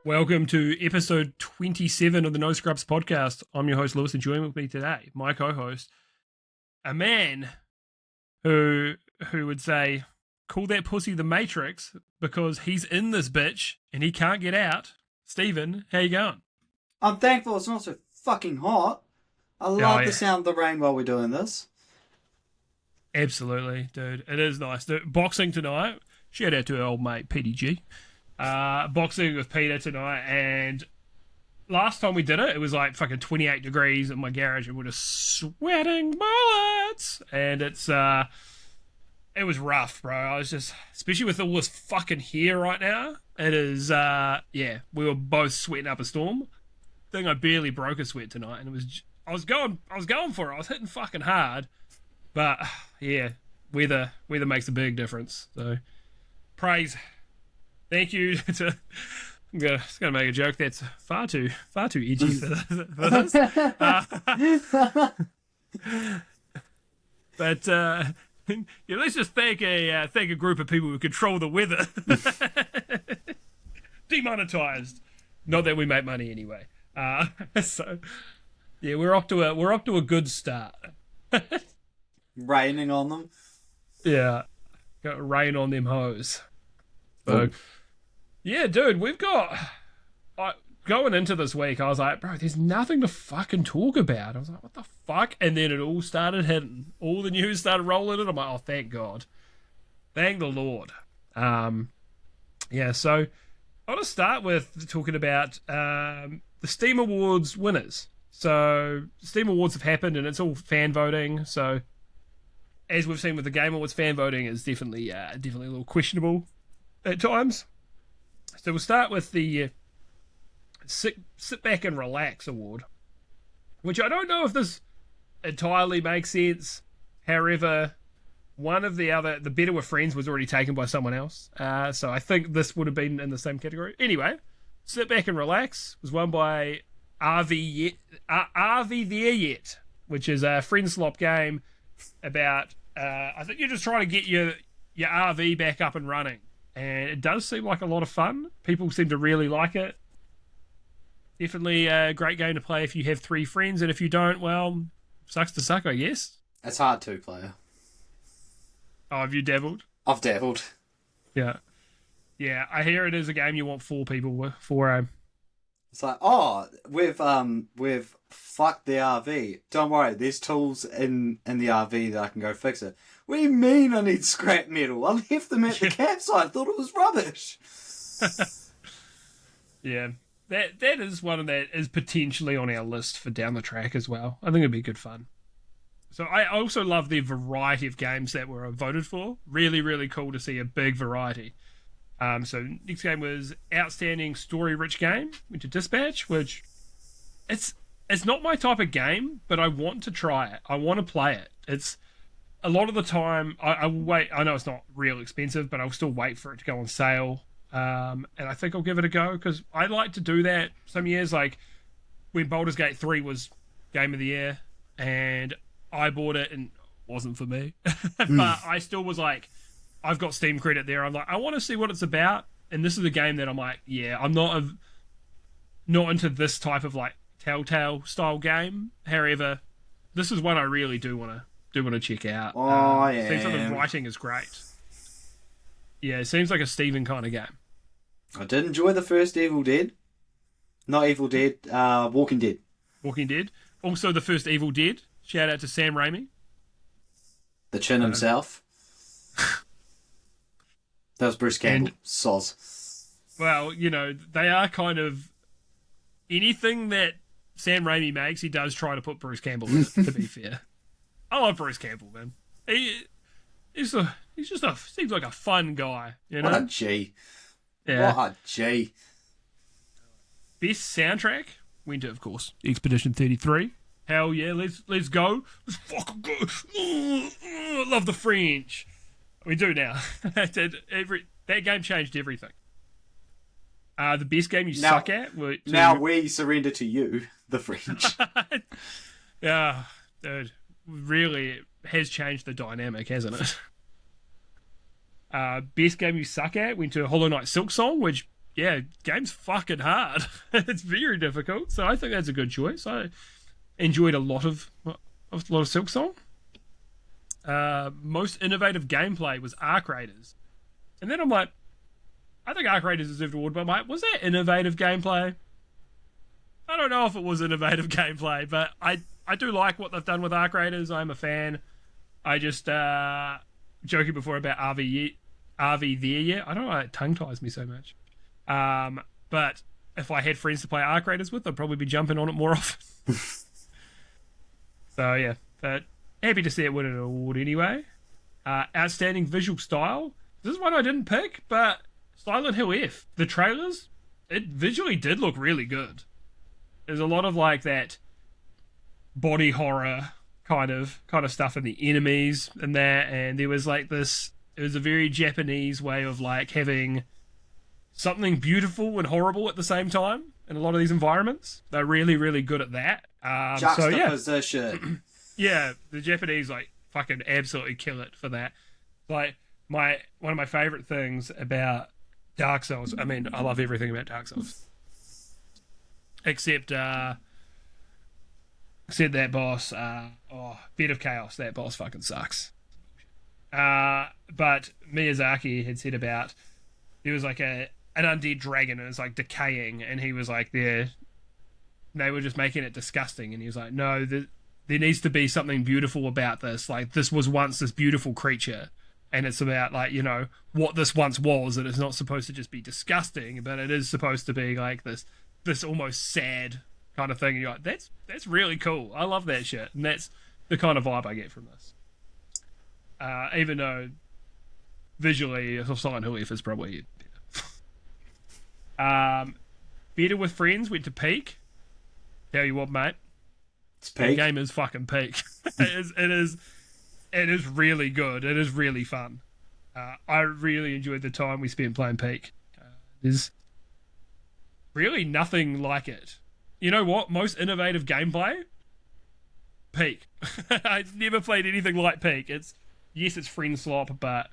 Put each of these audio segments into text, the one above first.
Welcome to episode 27 of the No Scrubs podcast. I'm your host, Lewis, and joining with me today, my co-host, a man who would say, call that pussy the Matrix because he's in this bitch and he can't get out. Stephen, how you going? I'm thankful it's not so fucking hot. I love the sound of the rain while we're doing this. Absolutely, dude. It is nice. Boxing tonight. Shout out to our old mate, PDG. Boxing with Peter tonight, and last time we did it, it was like fucking 28 degrees in my garage, and we're just sweating bullets, and it was rough, bro. I was just, especially with all this fucking hair right now, it is, we were both sweating up a storm. I think I barely broke a sweat tonight, and I was going for it. I was hitting fucking hard, but yeah, weather makes a big difference. So, thank you to. I'm gonna make a joke that's far too edgy for this. But let's just thank a group of people who control the weather. Demonetized. Not that we make money anyway. So yeah, we're up to a good start. Raining on them. Yeah, got rain on them hoes. So. Yeah, dude, we've got... going into this week, I was like, bro, there's nothing to fucking talk about. I was like, what the fuck? And then it all started hitting. All the news started rolling in. I'm like, oh, thank God. Thank the Lord. So I want to start with talking about the Steam Awards winners. So Steam Awards have happened, and it's all fan voting. So as we've seen with the Game Awards, fan voting is definitely a little questionable at times. So we'll start with the Sit Back and Relax award, which I don't know if this entirely makes sense. However, one of the Better With Friends was already taken by someone else. So I think this would have been in the same category. Anyway, Sit Back and Relax was won by Are We There Yet, which is a friend slop game about, I think you're just trying to get your RV back up and running. And it does seem like a lot of fun. People seem to really like it. Definitely a great game to play if you have 3 friends, and if you don't, well, sucks to suck, I guess. It's hard to player. Oh, have you dabbled? I've dabbled. Yeah. Yeah, I hear it is a game you want 4 people with. It's like, we've fucked the RV. Don't worry, there's tools in the RV that I can go fix it. What do you mean I need scrap metal? I left them at the campsite. I thought it was rubbish. Yeah, that is one that is potentially on our list for down the track as well. I think it'd be good fun. So I also love the variety of games that were voted for. Really, really cool to see a big variety. So next game was Outstanding Story-Rich Game, went to Dispatch, which it's not my type of game, but I want to try it. I want to play it. It's a lot of the time I will wait. I know it's not real expensive, but I'll still wait for it to go on sale. And I think I'll give it a go because I like to do that some years. Like when Baldur's Gate 3 was Game of the Year, and I bought it and it wasn't for me, but I still was like, I've got Steam credit there. I'm like, I want to see what it's about, and this is a game that I'm like, yeah, I'm not into this type of like Telltale style game. However, this is one I really do want to check out. Yeah. Seems like the writing is great. Yeah, it seems like a Steven kind of game. I did enjoy the first Evil Dead. Not Evil Dead, Walking Dead. Walking Dead. Also the first Evil Dead. Shout out to Sam Raimi. The chin himself. That was Bruce Campbell. Soz. Well, they are kind of... Anything that Sam Raimi makes, he does try to put Bruce Campbell in it, to be fair. I love Bruce Campbell, man. He's just seems like a fun guy, you know? What a G. Yeah. What a G. Best soundtrack went to, of course, Expedition 33. Hell yeah, let's go. Let's fucking go. I love the French. We do now. That game changed everything. The best game you suck at. Now we surrender to you, the French. Yeah, dude. really has changed the dynamic, hasn't it? Best game you suck at went to Hollow Knight Silksong, which, yeah, game's fucking hard. It's very difficult, so I think that's a good choice. I enjoyed a lot of Silksong. Most innovative gameplay was Arc Raiders. And then I'm like, I think Arc Raiders deserved an award, but I'm like, was that innovative gameplay? I don't know if it was innovative gameplay, but I do like what they've done with Arc Raiders. I'm a fan. I just, joking before about RV there yet. I don't know why it tongue ties me so much. But if I had friends to play Arc Raiders with, I'd probably be jumping on it more often. So yeah, but happy to see it win an award anyway. Outstanding visual style. This is one I didn't pick, but Silent Hill F. The trailers, it visually did look really good. There's a lot of like that body horror kind of stuff in the enemies and that, and there was like this. It was a very Japanese way of like having something beautiful and horrible at the same time in a lot of these environments. They're really, really good at that. Juxtaposition. Yeah, the Japanese like fucking absolutely kill it for that. Like one of my favorite things about Dark Souls. I mean, I love everything about Dark Souls, except that boss. Bed of Chaos. That boss fucking sucks. But Miyazaki had said about there was like an undead dragon and it's like decaying, and he was like they were just making it disgusting, and he was like, no, there needs to be something beautiful about this. Like, this was once this beautiful creature, and it's about like, you know, what this once was, and it's not supposed to just be disgusting, but it is supposed to be like this almost sad kind of thing. And you're like, that's really cool. I love that shit, and that's the kind of vibe I get from this. Even though visually Silent Hill F is probably better. Better with Friends went to Peak. Tell you what, mate, It's peak. the game is fucking peak. It is really good. It is really fun. I really enjoyed the time we spent playing Peak. There's really nothing like it. You know what? Most innovative gameplay? Peak. I've never played anything like Peak. It's friend slop, but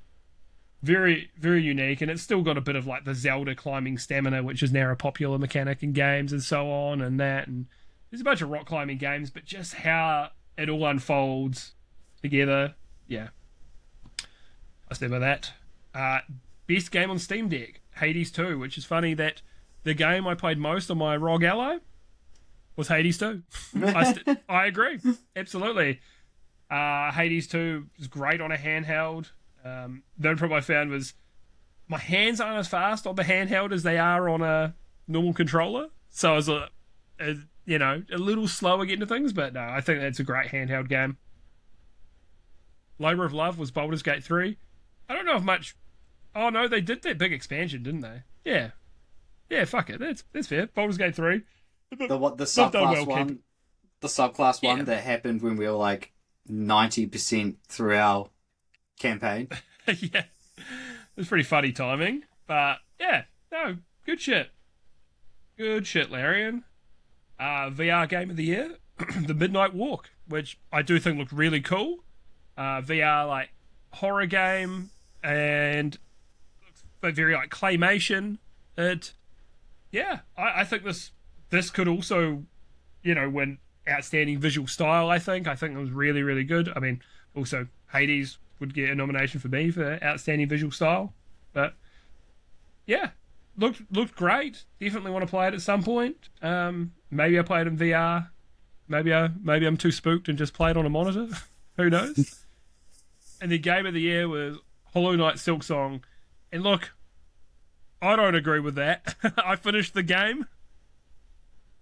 very, very unique, and it's still got a bit of like the Zelda climbing stamina, which is now a popular mechanic in games and so on, and that, and there's a bunch of rock climbing games, but just how it all unfolds together, yeah. I stand by that. Best game on Steam Deck, Hades 2, which is funny that the game I played most on my ROG Ally was Hades 2. I agree, absolutely. Hades 2 was great on a handheld. The only problem I found was my hands aren't as fast on the handheld as they are on a normal controller, so I was a little slower getting to things, but no, I think that's a great handheld game. Labor of Love was Baldur's Gate 3. I don't know if much. Oh no, they did that big expansion, didn't they? Yeah, fuck it, that's fair. Baldur's Gate 3. The subclass one, the subclass one that happened when we were like 90% through our campaign. Yeah, it was pretty funny timing, but yeah, no, good shit, Larian. VR game of the year, The Midnight Walk, which I do think looked really cool. VR like horror game, and but very like claymation. I think this could also, win outstanding visual style. I think it was really, really good. I mean, also Hades would get a nomination for me for outstanding visual style, but yeah, looked great. Definitely want to play it at some point. Maybe I play it in VR. Maybe I'm too spooked and just play it on a monitor. Who knows? And the game of the year was Hollow Knight Silksong. And look, I don't agree with that. I finished the game.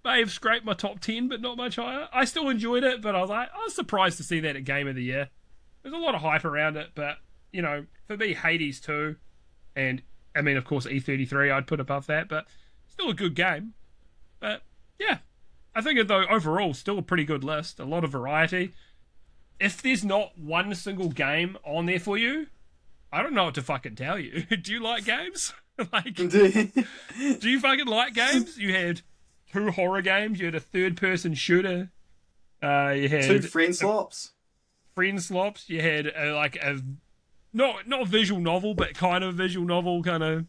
May have scraped my top 10, but not much higher. I still enjoyed it, but I was surprised to see that at Game of the Year. There's a lot of hype around it, but, for me, Hades 2, and, I mean, of course, E33 I'd put above that, but still a good game. But, yeah, I think, though, overall, still a pretty good list. A lot of variety. If there's not one single game on there for you, I don't know what to fucking tell you. Do you like games? Do you fucking like games? You had 2 horror games. You had a third-person shooter. You had 2 friend slops. friend slops. You had like a not a visual novel, but kind of a visual novel. Kind of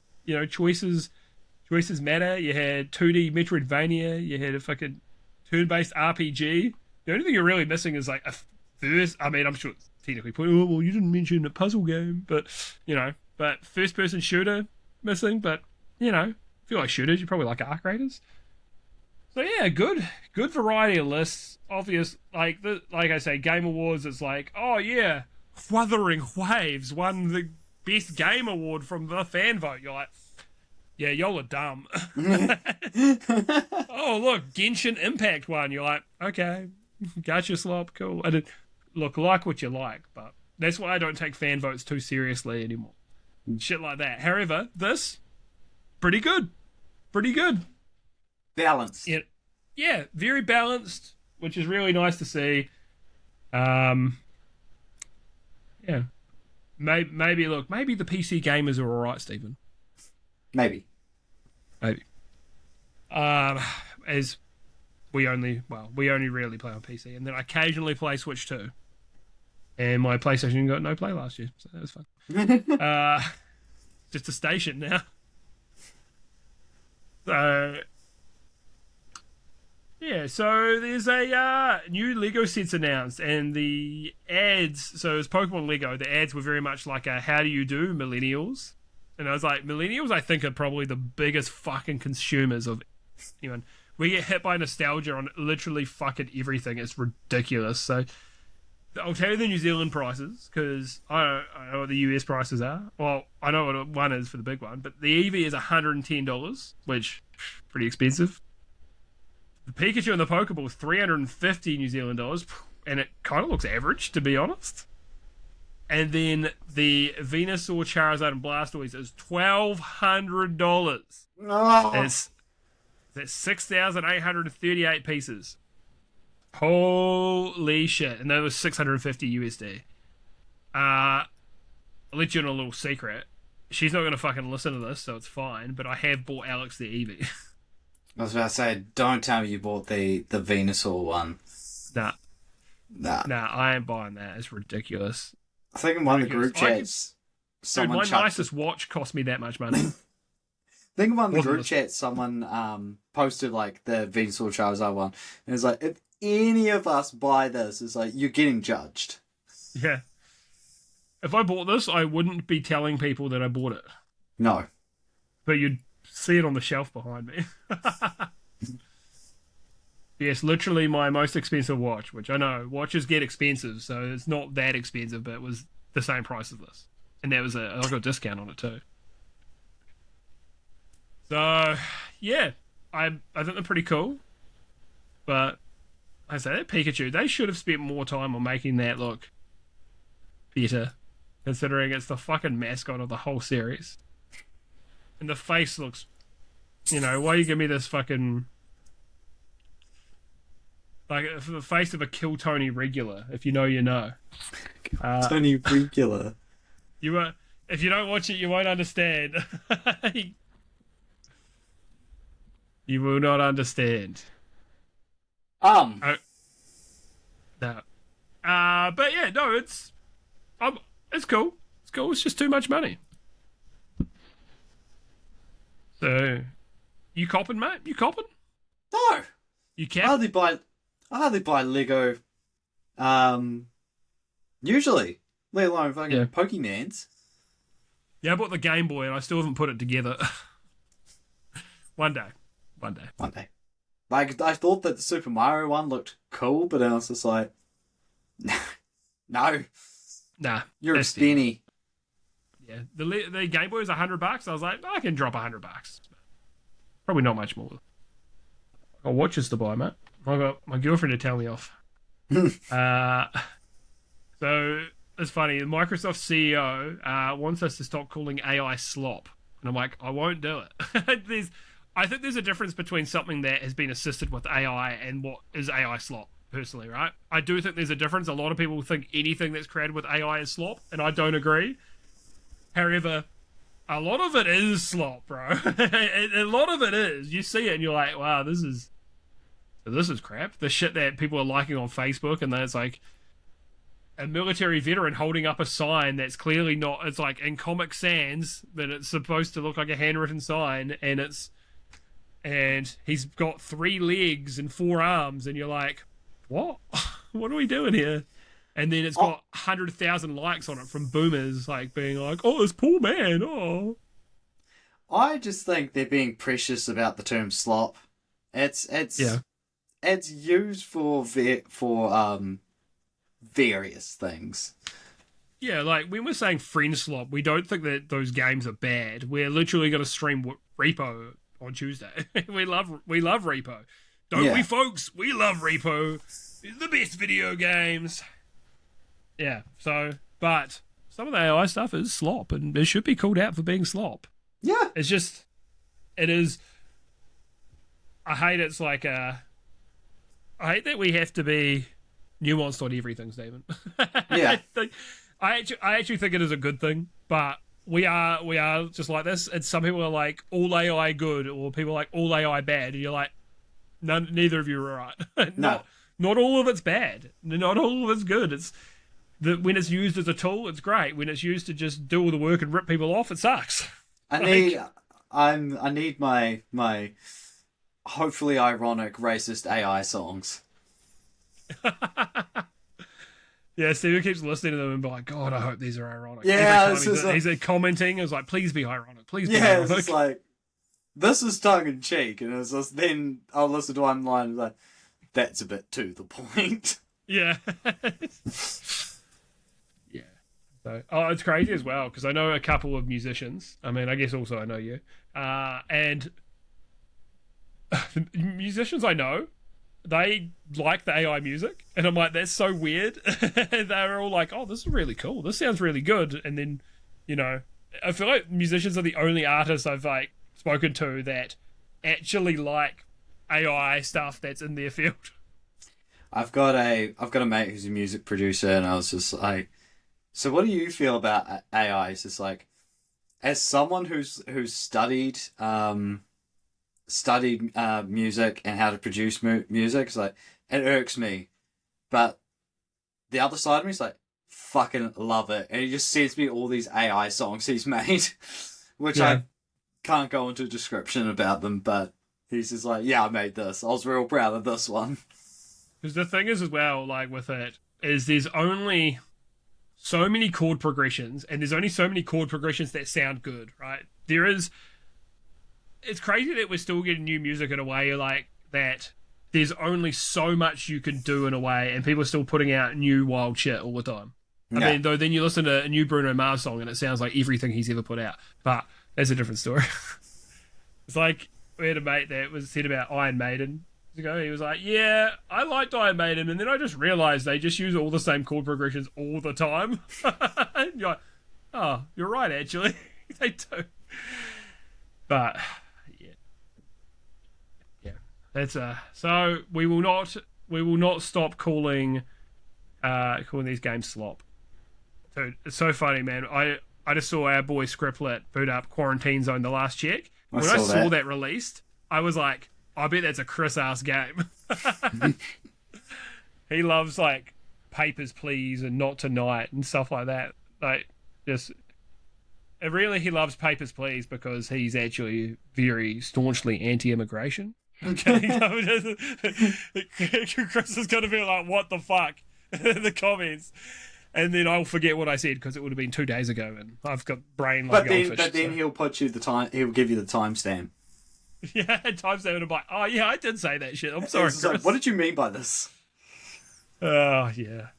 choices matter. You had 2D Metroidvania. You had a fucking turn-based RPG. The only thing you're really missing is like a first. I mean, I'm sure it's technically put. Oh well, you didn't mention a puzzle game, but but first-person shooter missing. But if you like shooters, you probably like Arc Raiders. So yeah, good variety of lists. Obvious, like I say, Game Awards. It's like, oh yeah, Wuthering Waves won the best game award from the fan vote. You're like, yeah, y'all are dumb. Oh look, Genshin Impact won. You're like, okay, gotcha, slop, cool. I did look like what you like, but that's why I don't take fan votes too seriously anymore. Shit like that. However, this pretty good. Balance. Yeah, very balanced, which is really nice to see. Yeah. Maybe the PC gamers are alright, Stephen. Maybe. As we only rarely play on PC, and then I occasionally play Switch 2. And my PlayStation got no play last year, so that was fun. Just a station now. So yeah, so there's a new Lego sets announced, and the ads. So it's Pokemon Lego. The ads were very much like a "How do you do, millennials?" And I was like, millennials, I think, are probably the biggest fucking consumers of anyone. We get hit by nostalgia on literally fucking everything. It's ridiculous. So I'll tell you the New Zealand prices, because I know what the US prices are. Well, I know what one is for the big one, but the Eevee is $110, which pretty expensive. The Pikachu and the Pokeball is 350 New Zealand dollars, and it kind of looks average, to be honest. And then the Venusaur, Charizard, and Blastoise is $1,200. Oh. That's 6,838 pieces. Holy shit. And that was 650 USD. I'll let you in a little secret. She's not going to fucking listen to this, so it's fine, but I have bought Alex the Eevee. I was about to say, don't tell me you bought the Venusaur one. Nah, Nah. I ain't buying that. It's ridiculous. I think in one of the group chats, someone my nicest watch cost me that much money. I think in one of the group chats, someone posted like the Venusaur Charizard one, and it's like, if any of us buy this, it's like, you're getting judged. Yeah. If I bought this, I wouldn't be telling people that I bought it. No. But you'd see it on the shelf behind me. Yes, literally my most expensive watch, which I know watches get expensive, so it's not that expensive, but it was the same price as this, and there was I got a discount on it too. So yeah, I think they're pretty cool, but I say that Pikachu, they should have spent more time on making that look better, considering it's the fucking mascot of the whole series, and the face looks, why you give me this fucking. Like the face of a Kill Tony regular, if you know, you know. Tony regular. If you don't watch it, you won't understand. You will not understand. No. But yeah, no, it's cool. It's cool. It's just too much money. So, you copping, mate? You copping? No. You I can. hardly buy Lego. Usually, let alone fucking Pokemans. Yeah, I bought the Game Boy and I still haven't put it together. One day. Like, I thought that the Super Mario one looked cool, but I was just like, no. Nah. You're a spinny. Yeah. The Game Boy was $100. I was like, I can drop $100. Probably not much more. I got watches to buy, mate. I got my girlfriend to tell me off. So it's funny. The Microsoft CEO wants us to stop calling AI slop, and I'm like, I won't do it. I think there's a difference between something that has been assisted with AI and what is AI slop. Personally, right? I do think there's a difference. A lot of people think anything that's created with AI is slop, and I don't agree. However, a lot of it is slop, bro. A lot of it is. You see it and you're like, wow, this is crap. The shit that people are liking on Facebook, and then it's like, a military veteran holding up a sign that's clearly not. It's like in Comic Sans, but it's supposed to look like a handwritten sign, and he's got 3 legs and 4 arms, and you're like, what? What are we doing here? And then it's got 100,000 likes on it from boomers, like being like, "Oh, this poor man." Oh, I just think they're being precious about the term slop. It's used for various things. yeah. Like when we're saying friend slop, we don't think that those games are bad. We're literally going to stream Repo on Tuesday. we love Repo, don't we, folks? We love Repo. It's the best video games. Yeah. So, but some of the AI stuff is slop, and it should be called out for being slop. Yeah. It's just, it is. I hate it's like I hate that we have to be nuanced on everything, Stephen. Yeah. I actually think it is a good thing, but we are just like this. And some people are like all AI good, or people are like all AI bad, and you're like, neither of you are right. No. Not all of it's bad. Not all of it's good. It's when it's used as a tool, it's great. When it's used to just do all the work and rip people off, it sucks. I need my hopefully ironic racist AI songs. Yeah, Steven keeps listening to them and be like, God, I hope these are ironic. Yeah, every time he's commenting, it's like, please be ironic. Please be yeah, ironic. it's like, this is tongue in cheek, and it's just, then I'll listen to one line and like, that's a bit to the point. Yeah. Yeah. So, it's crazy as well, because I know a couple of musicians. I mean, I guess also I know you. And the musicians I know, they like the AI music, and I'm like, that's so weird. They're all like, oh, this is really cool. This sounds really good. And then, I feel like musicians are the only artists I've like spoken to that actually like AI stuff that's in their field. I've got a mate who's a music producer, and I was just like, so what do you feel about AI? It's just like, as someone who's studied music and how to produce music, it's like, it irks me, but the other side of me is like, fucking love it, and he just sends me all these AI songs he's made, which I can't go into a description about them, but he's just like, yeah, I made this. I was real proud of this one. Because the thing is as well, like with it, is there's only so many chord progressions, and there's only so many chord progressions that sound good, right? It's crazy that we're still getting new music in a way like that. There's only so much you can do in a way, and people are still putting out new wild shit all the time. I mean, though, then you listen to a new Bruno Mars song and it sounds like everything he's ever put out. But that's a different story. It's like, we had a mate that was said about Iron Maiden ago. He was like, yeah, I liked Iron Maiden, and then I just realised they just use all the same chord progressions all the time. And you're like, oh, you're right, actually. They do. But yeah, that's so we will not stop calling these games slop. Dude, it's so funny, man. I just saw our boy Scriptlet boot up Quarantine Zone the last check. When I saw that released, I was like, I bet that's a Chris ass game. He loves like Papers, Please and Not Tonight and stuff like that. Like, just really, he loves Papers, Please because he's actually very staunchly anti-immigration. Okay, Chris is gonna be like, "What the fuck?" in the comments, and then I'll forget what I said because it would have been 2 days ago, and I've got brain like goldfish. But then he'll put you the time. He'll give you the timestamp. Yeah, timestamp, and I'm like, "Oh yeah, I did say that shit. I'm sorry, Chris." Like, what did you mean by this? Oh yeah,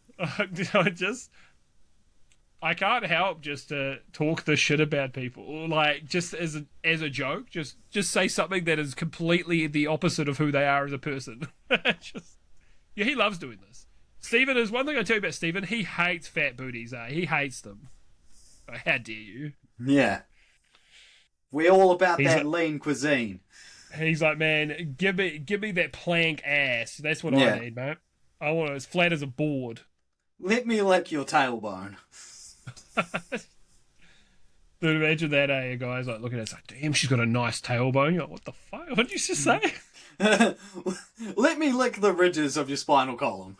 I can't help just to talk the shit about people, like just as a joke. Just say something that is completely the opposite of who they are as a person. He loves doing this. Stephen is one thing I tell you about Stephen. He hates fat booties. He hates them. Oh, how dare you? Yeah, we're all about that lean cuisine. He's like, man, give me that plank ass. That's what I need, mate. I want it as flat as a board. Let me lick your tailbone. Dude, imagine that, a guy's like looking at it, it's like, damn, she's got a nice tailbone. You're like, what the fuck? What did you just say? Let me lick the ridges of your spinal column.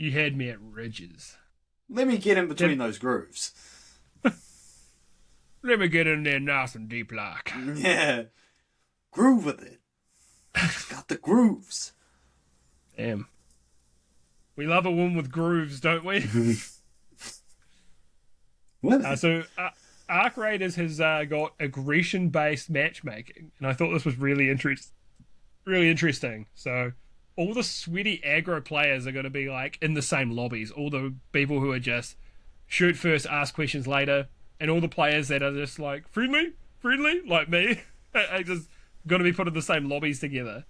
You had me at ridges. Let me get in between those grooves. Let me get in there nice and deep like. Yeah. Groove with it. It's got the grooves. Damn. We love a woman with grooves, don't we? Arc Raiders has got aggression-based matchmaking, and I thought this was really interesting. So all the sweaty aggro players are going to be like in the same lobbies. All the people who are just shoot first, ask questions later, and all the players that are just like friendly, like me, are just going to be put in the same lobbies together.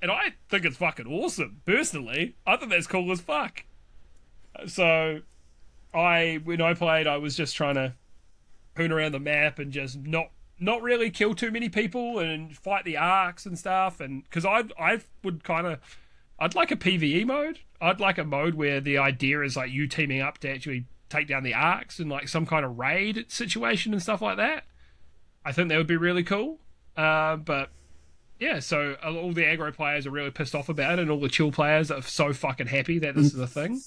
And I think it's fucking awesome. Personally, I think that's cool as fuck. So when I played, I was just trying to hoon around the map and just not really kill too many people and fight the arcs and stuff. And because I'd like a PvE mode. I'd like a mode where the idea is like you teaming up to actually take down the arcs and like some kind of raid situation and stuff like that. I think that would be really cool. But yeah, so all the aggro players are really pissed off about it, and all the chill players are so fucking happy that this is a thing.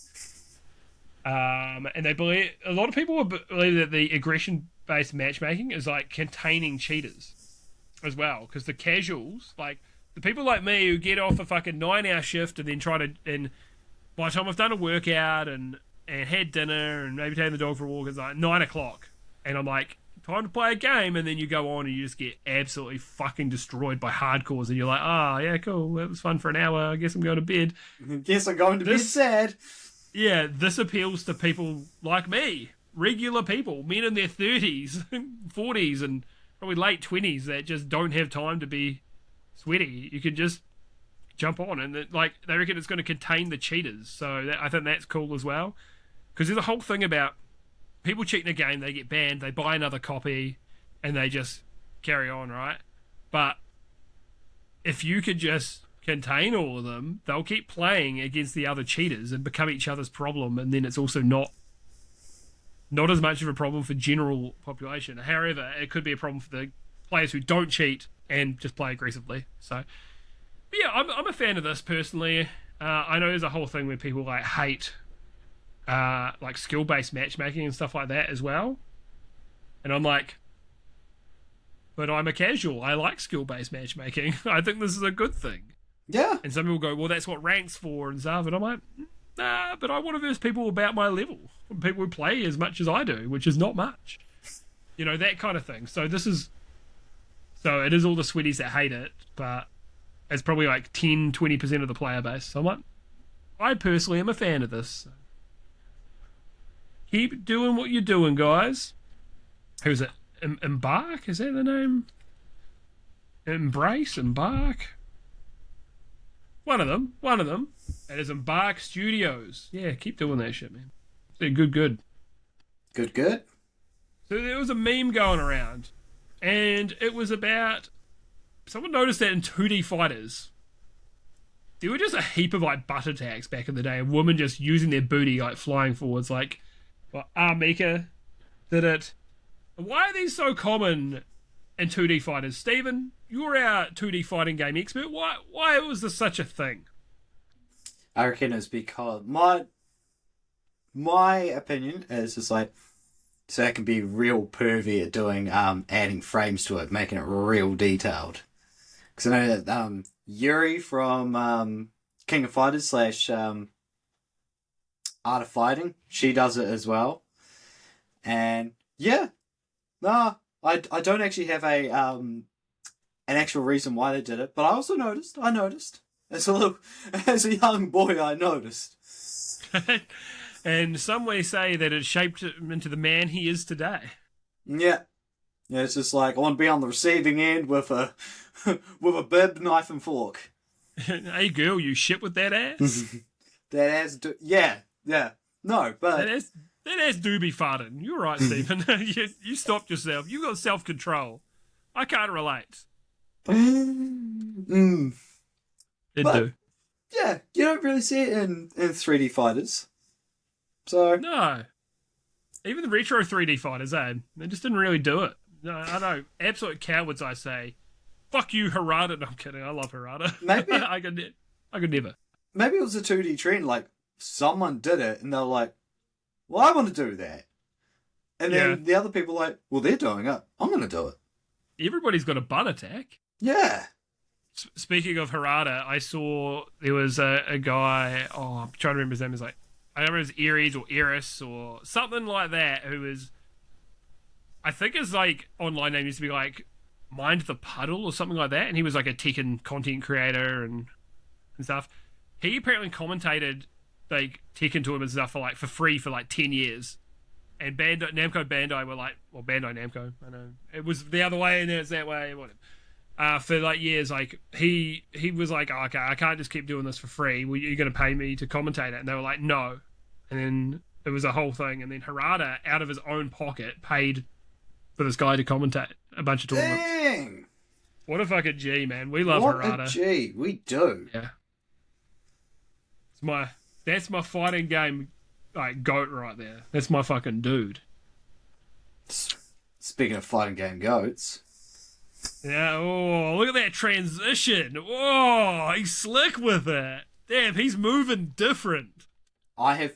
And they believe, a lot of people believe that the aggression-based matchmaking is like containing cheaters as well, because the casuals, like the people like me who get off a fucking 9-hour shift and then and by the time I've done a workout and had dinner and maybe taken the dog for a walk, it's like 9 o'clock, and I'm like, time to play a game, and then you go on and you just get absolutely fucking destroyed by hardcores, and you're like, oh yeah, cool, that was fun for an hour, I guess I'm going to bed. Guess I'm going to bed sad. Yeah, this appeals to people like me, regular people, men in their 30s, 40s, and probably late 20s that just don't have time to be sweaty. You can just jump on, and they reckon it's going to contain the cheaters, so I think that's cool as well, because there's a whole thing about people cheating a game, they get banned, they buy another copy, and they just carry on, right? But if you could just contain all of them, they'll keep playing against the other cheaters and become each other's problem, and then it's also not as much of a problem for general population. However, it could be a problem for the players who don't cheat and just play aggressively. So, but yeah, I'm a fan of this personally. I know there's a whole thing where people like hate like skill-based matchmaking and stuff like that as well. And I'm like, but I'm a casual. I like skill-based matchmaking. I think this is a good thing. Yeah. And some people go, well, that's what rank's for and stuff. And I'm like, nah, but I want to verse people about my level. People who play as much as I do, which is not much. You know, that kind of thing. So it is all the sweaties that hate it, but it's probably like 10, 20% of the player base. So I'm like, I personally am a fan of this. So keep doing what you're doing, guys. Who's it? Embark? Is that the name? Embark? One of them. That is Embark Studios. Yeah, keep doing that shit, man. They're good. Good. So there was a meme going around, and it was about, someone noticed that in 2D fighters, there were just a heap of like butt attacks back in the day, of women just using their booty like flying forwards, like Mika did it. Why are these so common in 2D fighters? Stephen, you're our 2D fighting game expert. Why was this such a thing? I reckon it's because my opinion is just like, so it can be real pervy at doing adding frames to it, making it real detailed. Because I know that Yuri from King of Fighters / Art of Fighting, she does it as well. And yeah, nah, I don't actually have an actual reason why they did it, but I also noticed. As a young boy, I noticed. And some may say that it shaped him into the man he is today. Yeah, it's just like, I want to be on the receiving end with a bib, knife, and fork. Hey girl, you shit with that ass? That ass, yeah. No, but that ass do be farting. You're right, Stephen. you stopped yourself. You got self-control. I can't relate. Do. Yeah, you don't really see it in 3D fighters. So no. Even the retro 3D fighters, they just didn't really do it. No, I know. Absolute cowards, I say. Fuck you, Harada. No, I'm kidding. I love Harada. Maybe I could never. Maybe it was a 2D trend. Like someone did it, and they're like, well, I want to do that. And Yeah. then the other people are like, well, they're doing it. I'm going to do it. Everybody's got a bun attack. Yeah. Speaking of Harada, I saw there was a guy. Oh, I'm trying to remember his name. Is like I don't remember if it was Ares or Eris or something like that. Who was, I think his like online name used to be like Mind the Puddle or something like that, and he was like a Tekken content creator and stuff. He apparently commentated like Tekken tournaments and stuff for free for like 10 years. And Namco Bandai were like, well, Bandai Namco, I know it was the other way and then it's that way, whatever. For like years, like he was like, oh, okay, I can't just keep doing this for free. Well, you're going to pay me to commentate it, and they were like, no. And then it was a whole thing, and then Harada, out of his own pocket, paid for this guy to commentate a bunch of tournaments. Dang. What a fucking G, man. We love What Harada. a G. We do. Yeah. That's my fighting game like goat right there. That's my fucking dude. Speaking of fighting game goats. Yeah, oh, look at that transition. Oh, he's slick with it. Damn, he's moving different. I've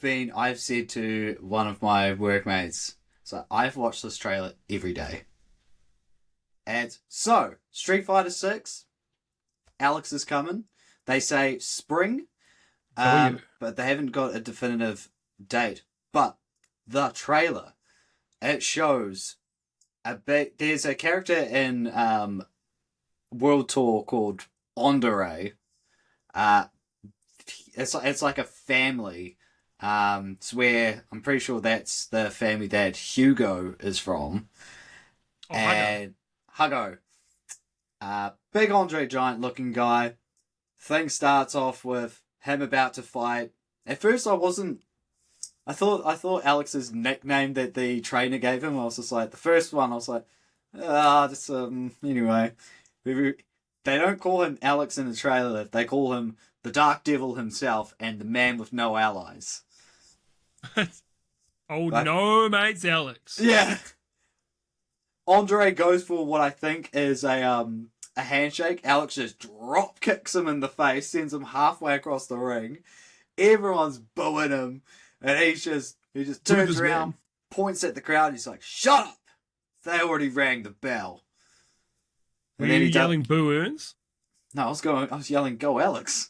said to one of my workmates, so I've watched this trailer every day. And so, Street Fighter 6, Alex is coming. They say spring, but they haven't got a definitive date. But the trailer, it shows there's a character in World Tour called Andare. It's like a family. It's where I'm pretty sure that's the family that Hugo is from. Oh, and Hugo. Big Andre Giant looking guy. Thing starts off with him about to fight. At first I thought Alex's nickname that the trainer gave him, I was just like, the first one, I was like, anyway. They don't call him Alex in the trailer, they call him the Dark Devil himself and the man with no allies. No, mate's Alex. Yeah. Andre goes for what I think is a handshake. Alex just drop kicks him in the face, sends him halfway across the ring. Everyone's booing him. And he just turns around, points at the crowd, he's like, shut up! They already rang the bell. Were you yelling boo earns? No, I was yelling, go Alex.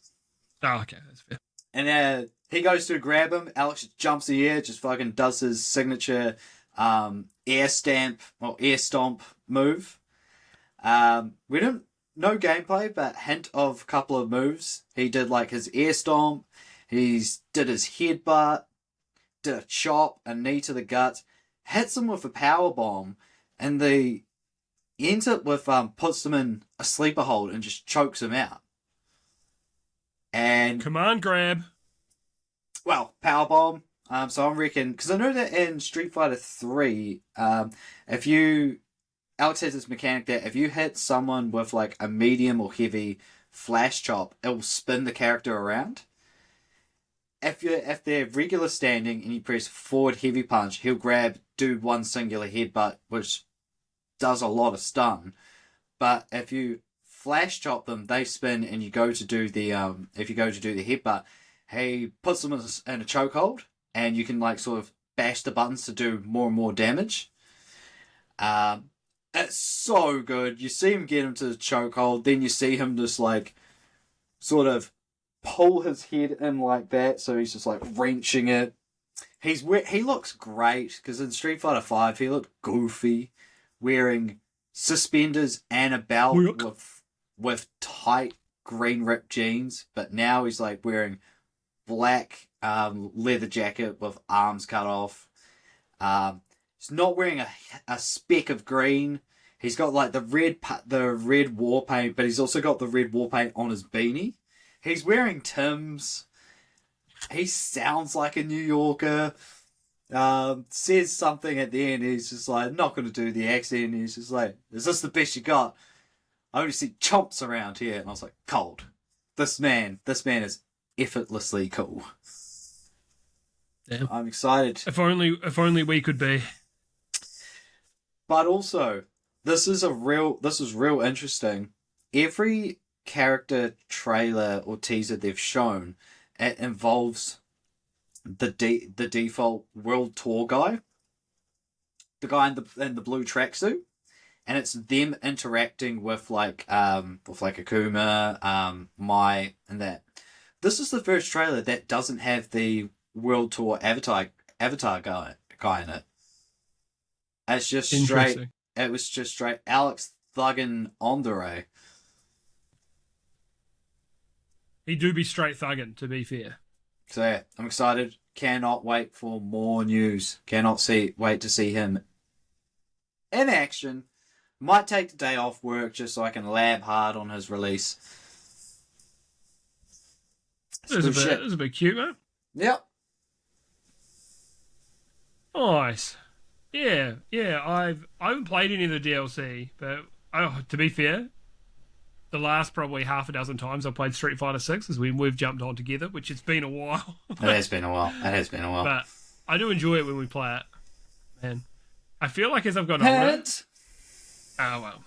Oh, okay, that's fair. And he goes to grab him, Alex just jumps in the air, just fucking does his signature air stomp move. We didn't know gameplay, but hint of a couple of moves. He did like his air stomp, did his headbutt, did a chop, a knee to the gut, hits him with a power bomb, and they ends it with puts him in a sleeper hold and just chokes him out. And command grab. Well, power bomb. So I reckon because I know that in Street Fighter 3, Alex has this mechanic that if you hit someone with like a medium or heavy flash chop, it will spin the character around. If they're regular standing and you press forward heavy punch, he'll do one singular headbutt, which does a lot of stun. But if you flash chop them, they spin, and you go to do the headbutt, he puts them in a chokehold, and you can like sort of bash the buttons to do more and more damage. It's so good. You see him get him to the chokehold, then you see him just like sort of pull his head in like that, so he's just like wrenching it. He looks great because in Street Fighter 5 he looked goofy, wearing suspenders and a belt with tight green ripped jeans, but now he's like wearing black leather jacket with arms cut off. He's not wearing a speck of green. He's got like the red war paint, but he's also got the red war paint on his beanie. He's wearing Tim's. He sounds like a New Yorker. Says something at the end. He's just like, not going to do the accent. He's just like, is this the best you got? I only see chomps around here. And I was like, cold. This man is effortlessly cool. Damn. I'm excited. If only we could be. But also, this is real interesting. Every character trailer or teaser they've shown, it involves the default world tour guy, the guy in the blue tracksuit, and it's them interacting with like Akuma, Mai, and that. This is the first trailer that doesn't have the world tour avatar guy in it. It's just straight. Interesting. It was just straight Alex thuggin' Andre. He do be straight thugging, to be fair. So yeah, I'm excited. Cannot wait for more news. Wait to see him in action. Might take the day off work just so I can lab hard on his release. It was a bit cute, mate. Yep. Nice. Yeah. I haven't played any of the DLC, but to be fair, the last probably half a dozen times I've played Street Fighter 6 is when we've jumped on together, which it's been a while. It has been a while. But I do enjoy it when we play it. Man, I feel like as I've gotten older... Oh, well.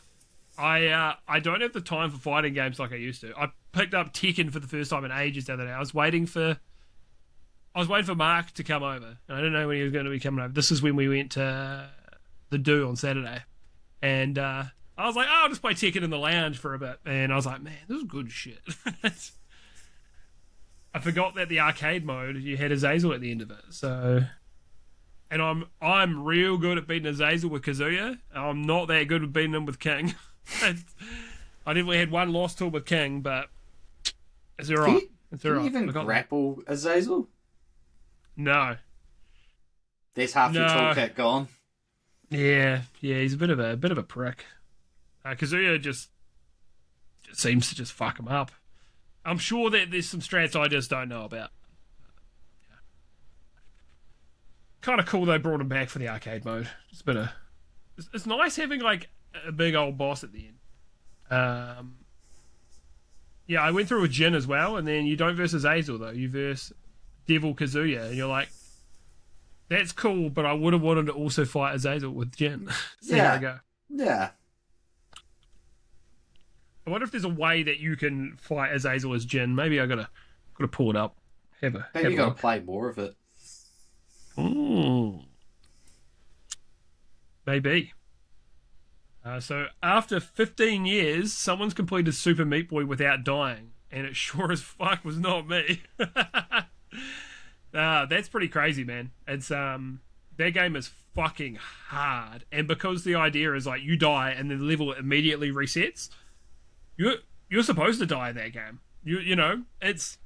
I don't have the time for fighting games like I used to. I picked up Tekken for the first time in ages the other day. I was waiting for Mark to come over, and I didn't know when he was going to be coming over. This is when we went to the Do on Saturday, and I was like, I'll just play Tekken in the lounge for a bit, and I was like, man, this is good shit. I forgot that the arcade mode, you had Azazel at the end of it, so... And I'm real good at beating Azazel with Kazuya. I'm not that good at beating him with King. I definitely had one loss to him with King, but it's alright. Can you even grapple Azazel? No. There's half your toolkit gone. Yeah, he's a bit of a prick. Kazuya just seems to just fuck him up. I'm sure that there's some strats I just don't know about. Kind of cool they brought him back for the arcade mode. It's nice having like a big old boss at the end. Yeah, I went through with Jin as well, and then you don't verse Azazel though. You verse Devil Kazuya, and you're like, that's cool, but I would have wanted to also fight Azazel with Jin. See how I go. Yeah. I wonder if there's a way that you can fight Azazel as Jin. Maybe I gotta pull it up. Maybe you gotta play more of it. Maybe. So after 15 years, someone's completed Super Meat Boy without dying, and it sure as fuck was not me. That's pretty crazy, man. It's that game is fucking hard, and because the idea is like you die and then the level immediately resets, you're supposed to die in that game. You know, it's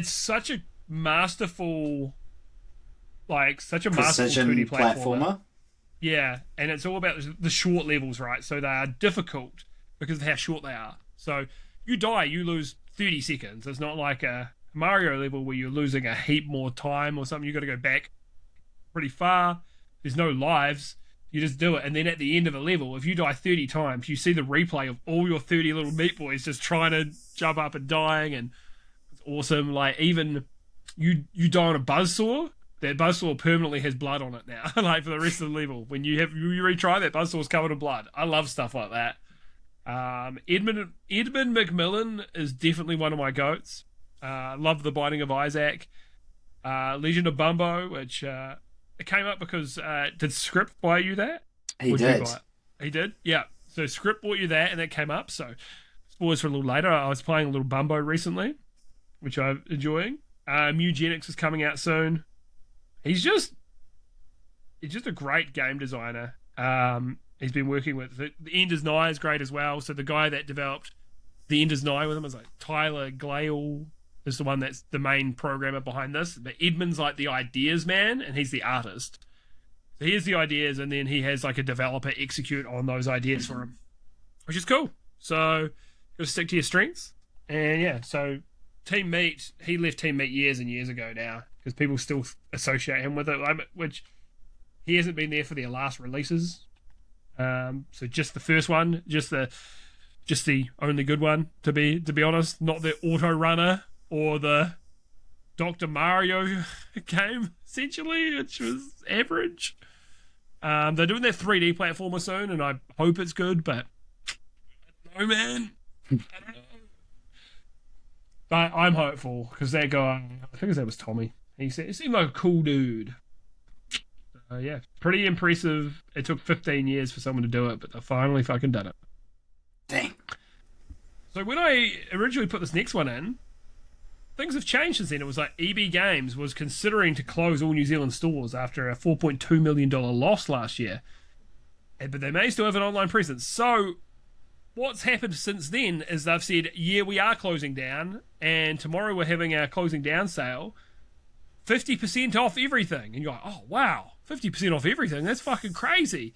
such a masterful. Like, such a masterful 2D platformer. Yeah, and it's all about the short levels, right? So they are difficult because of how short they are. So you die, you lose 30 seconds. It's not like a Mario level where you're losing a heap more time or something. You got to go back pretty far. There's no lives. You just do it. And then at the end of a level, if you die 30 times, you see the replay of all your 30 little Meat Boys just trying to jump up and dying. And it's awesome. Like, even you die on a buzzsaw. That buzzsaw permanently has blood on it now, like for the rest of the level. When you retry, that buzzsaw's covered in blood. I love stuff like that. Edmund McMillan is definitely one of my goats. Love The Binding of Isaac. Legend of Bumbo, which it came up because did Script buy you that? He did. He did? Yeah. So Script bought you that, and that came up. So spoilers for a little later. I was playing a little Bumbo recently, which I'm enjoying. Mugenics is coming out soon. He's just a great game designer. He's been working with the Ender's Nye is great as well. So the guy that developed the Ender's Nye with him is like Tyler Glale is the one that's the main programmer behind this. But Edmund's like the ideas man, and he's the artist. So he has the ideas, and then he has like a developer execute on those ideas for him, which is cool. So you got to stick to your strengths. And yeah, so Team Meat, he left Team Meat years and years ago now, because people still associate him with it, which he hasn't been there for their last releases. So just the first one, just the only good one, to be honest, not the Auto Runner or the Dr. Mario game, essentially, which was average. They're doing their 3D platformer soon, and I hope it's good, but no, man. I don't know. But I'm hopeful, because that guy, I think his name was Tommy. He seemed like a cool dude. Yeah, pretty impressive. It took 15 years for someone to do it, but they finally fucking done it. Dang. So when I originally put this next one in, things have changed since then. It was like EB Games was considering to close all New Zealand stores after a $4.2 million loss last year. But they may still have an online presence. So what's happened since then is they've said, yeah, we are closing down, and tomorrow we're having our closing down sale, 50% off everything. And you're like, oh, wow, 50% off everything? That's fucking crazy.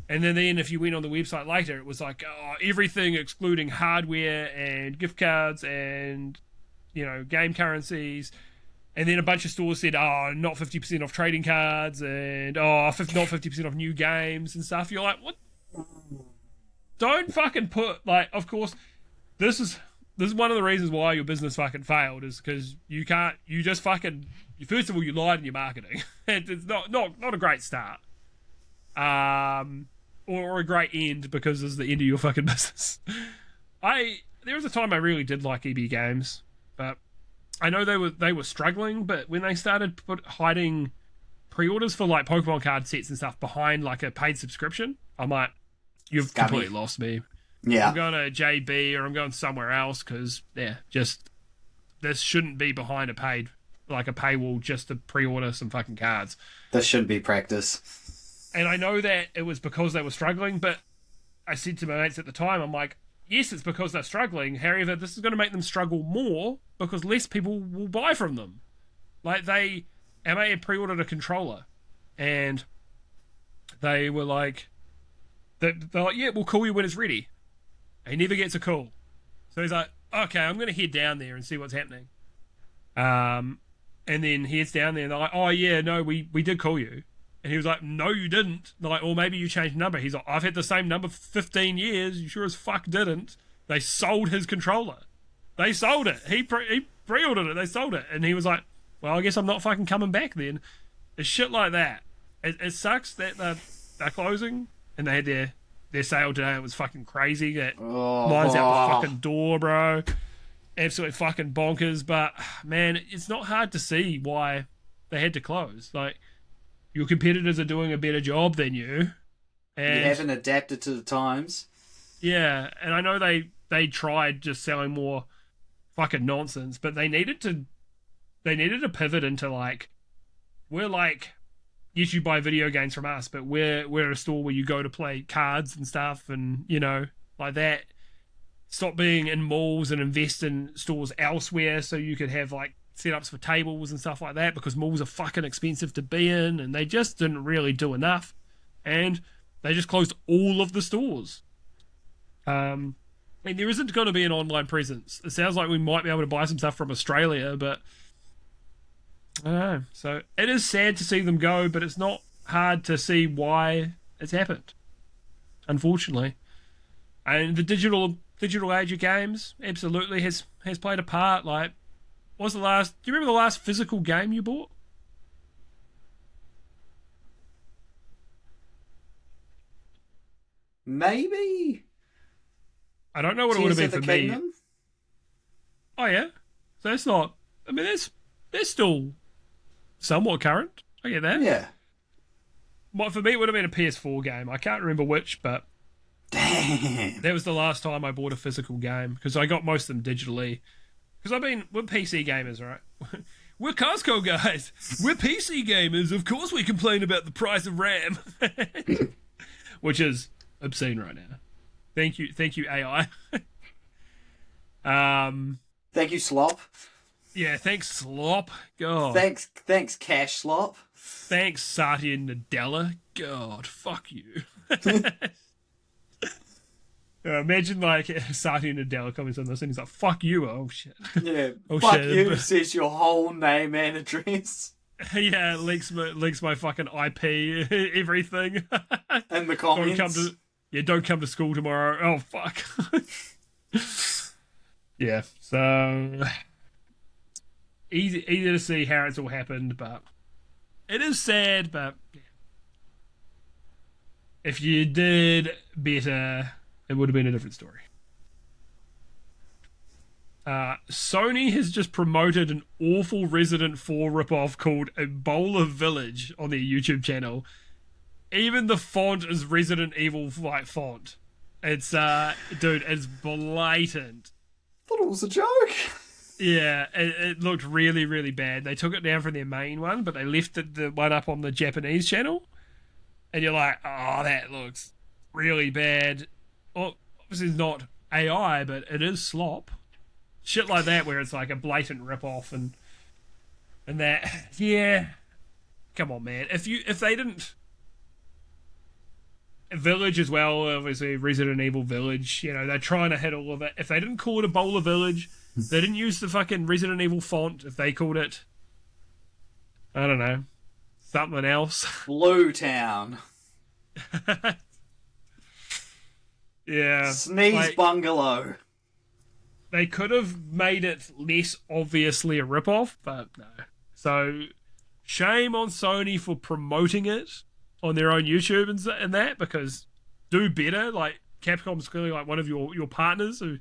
And then if you went on the website later, it was like, oh, everything excluding hardware and gift cards and, game currencies. And then a bunch of stores said, oh, not 50% off trading cards and, not 50% off new games and stuff. You're like, what? Don't fucking put, of course, this is one of the reasons why your business fucking failed, is because first of all, you lied in your marketing. It's not a great start. Or a great end, because it's the end of your fucking business. There was a time I really did like EB Games, but I know they were struggling, but when they started hiding pre-orders for like Pokemon card sets and stuff behind like a paid subscription, I'm like, you've completely lost me. Yeah. I'm going to JB or I'm going somewhere else, because this shouldn't be behind a paywall just to pre-order some fucking cards. This shouldn't be practice. And I know that it was because they were struggling, but I said to my mates at the time, I'm like, yes, it's because they're struggling. However, this is going to make them struggle more because less people will buy from them. Like MA had pre-ordered a controller, and they were like, they're like, yeah, we'll call you when it's ready. He never gets a call. So he's like, okay, I'm going to head down there and see what's happening. And then he heads down there and they're like, oh yeah, no, we did call you. And he was like, no, you didn't. They're like, or maybe you changed number. He's like, I've had the same number for 15 years. You sure as fuck didn't. They sold his controller. They sold it. He pre-ordered it. They sold it. And he was like, well, I guess I'm not fucking coming back then. It's shit like that. It sucks that they're closing, and they had their sale today. It was fucking crazy. That line's out the fucking door, bro. Absolutely fucking bonkers. But, man, it's not hard to see why they had to close. Like, your competitors are doing a better job than you. And you haven't adapted to the times. Yeah, and I know they tried just selling more fucking nonsense, but they needed to pivot into we're like, yes, you buy video games from us, but we're a store where you go to play cards and stuff, and like that. Stop being in malls and invest in stores elsewhere so you could have setups for tables and stuff like that, because malls are fucking expensive to be in, and they just didn't really do enough, and they just closed all of the stores. And there isn't going to be an online presence. It sounds like we might be able to buy some stuff from Australia, but I don't know. So it is sad to see them go, but it's not hard to see why it's happened, unfortunately. And the digital age of games absolutely has played a part. Do you remember the last physical game you bought? Maybe. I don't know what it would have been for me. Kingdom? Oh yeah, so it's not. I mean, they're still somewhat current. I get that. Yeah. But for me, it would have been a PS4 game. I can't remember which, but damn, that was the last time I bought a physical game, because I got most of them digitally. Because we're PC gamers, right? We're Costco guys. We're PC gamers. Of course, we complain about the price of RAM, which is obscene right now. Thank you, AI. Thank you, Slop. Yeah, thanks, Slop. God. Thanks, Cash Slop. Thanks, Satya Nadella. God, fuck you. Imagine Satya Nadella comments on this and he's like, fuck you. Oh shit. Yeah. Oh, fuck shit. you says your whole name and address. Yeah, leaks my fucking IP, everything. And the comments. Don't come to school tomorrow. Oh fuck. Yeah, so easy to see how it's all happened, but it is sad. But if you did better, it would have been a different story. Sony has just promoted an awful Resident 4 ripoff called Ebola Village on their YouTube channel. Even the font is Resident Evil like font. It's dude, it's blatant. Thought it was a joke. Yeah, it looked really, really bad. They took it down from their main one, but they left the one up on the Japanese channel. And you're like, oh, that looks really bad. Well, obviously it's not AI, but it is slop. Shit like that where it's like a blatant rip-off and that. Yeah. Come on, man. If they didn't... Village as well, obviously Resident Evil Village, you know, they're trying to hit all of it. If they didn't call it Ebola Village, they didn't use the fucking Resident Evil font, if they called it, I don't know, something else. Blue Town. Yeah. Sneeze like, Bungalow. They could have made it less obviously a ripoff, but no. So, shame on Sony for promoting it on their own YouTube and that, because do better. Like, Capcom's clearly like one of your partners who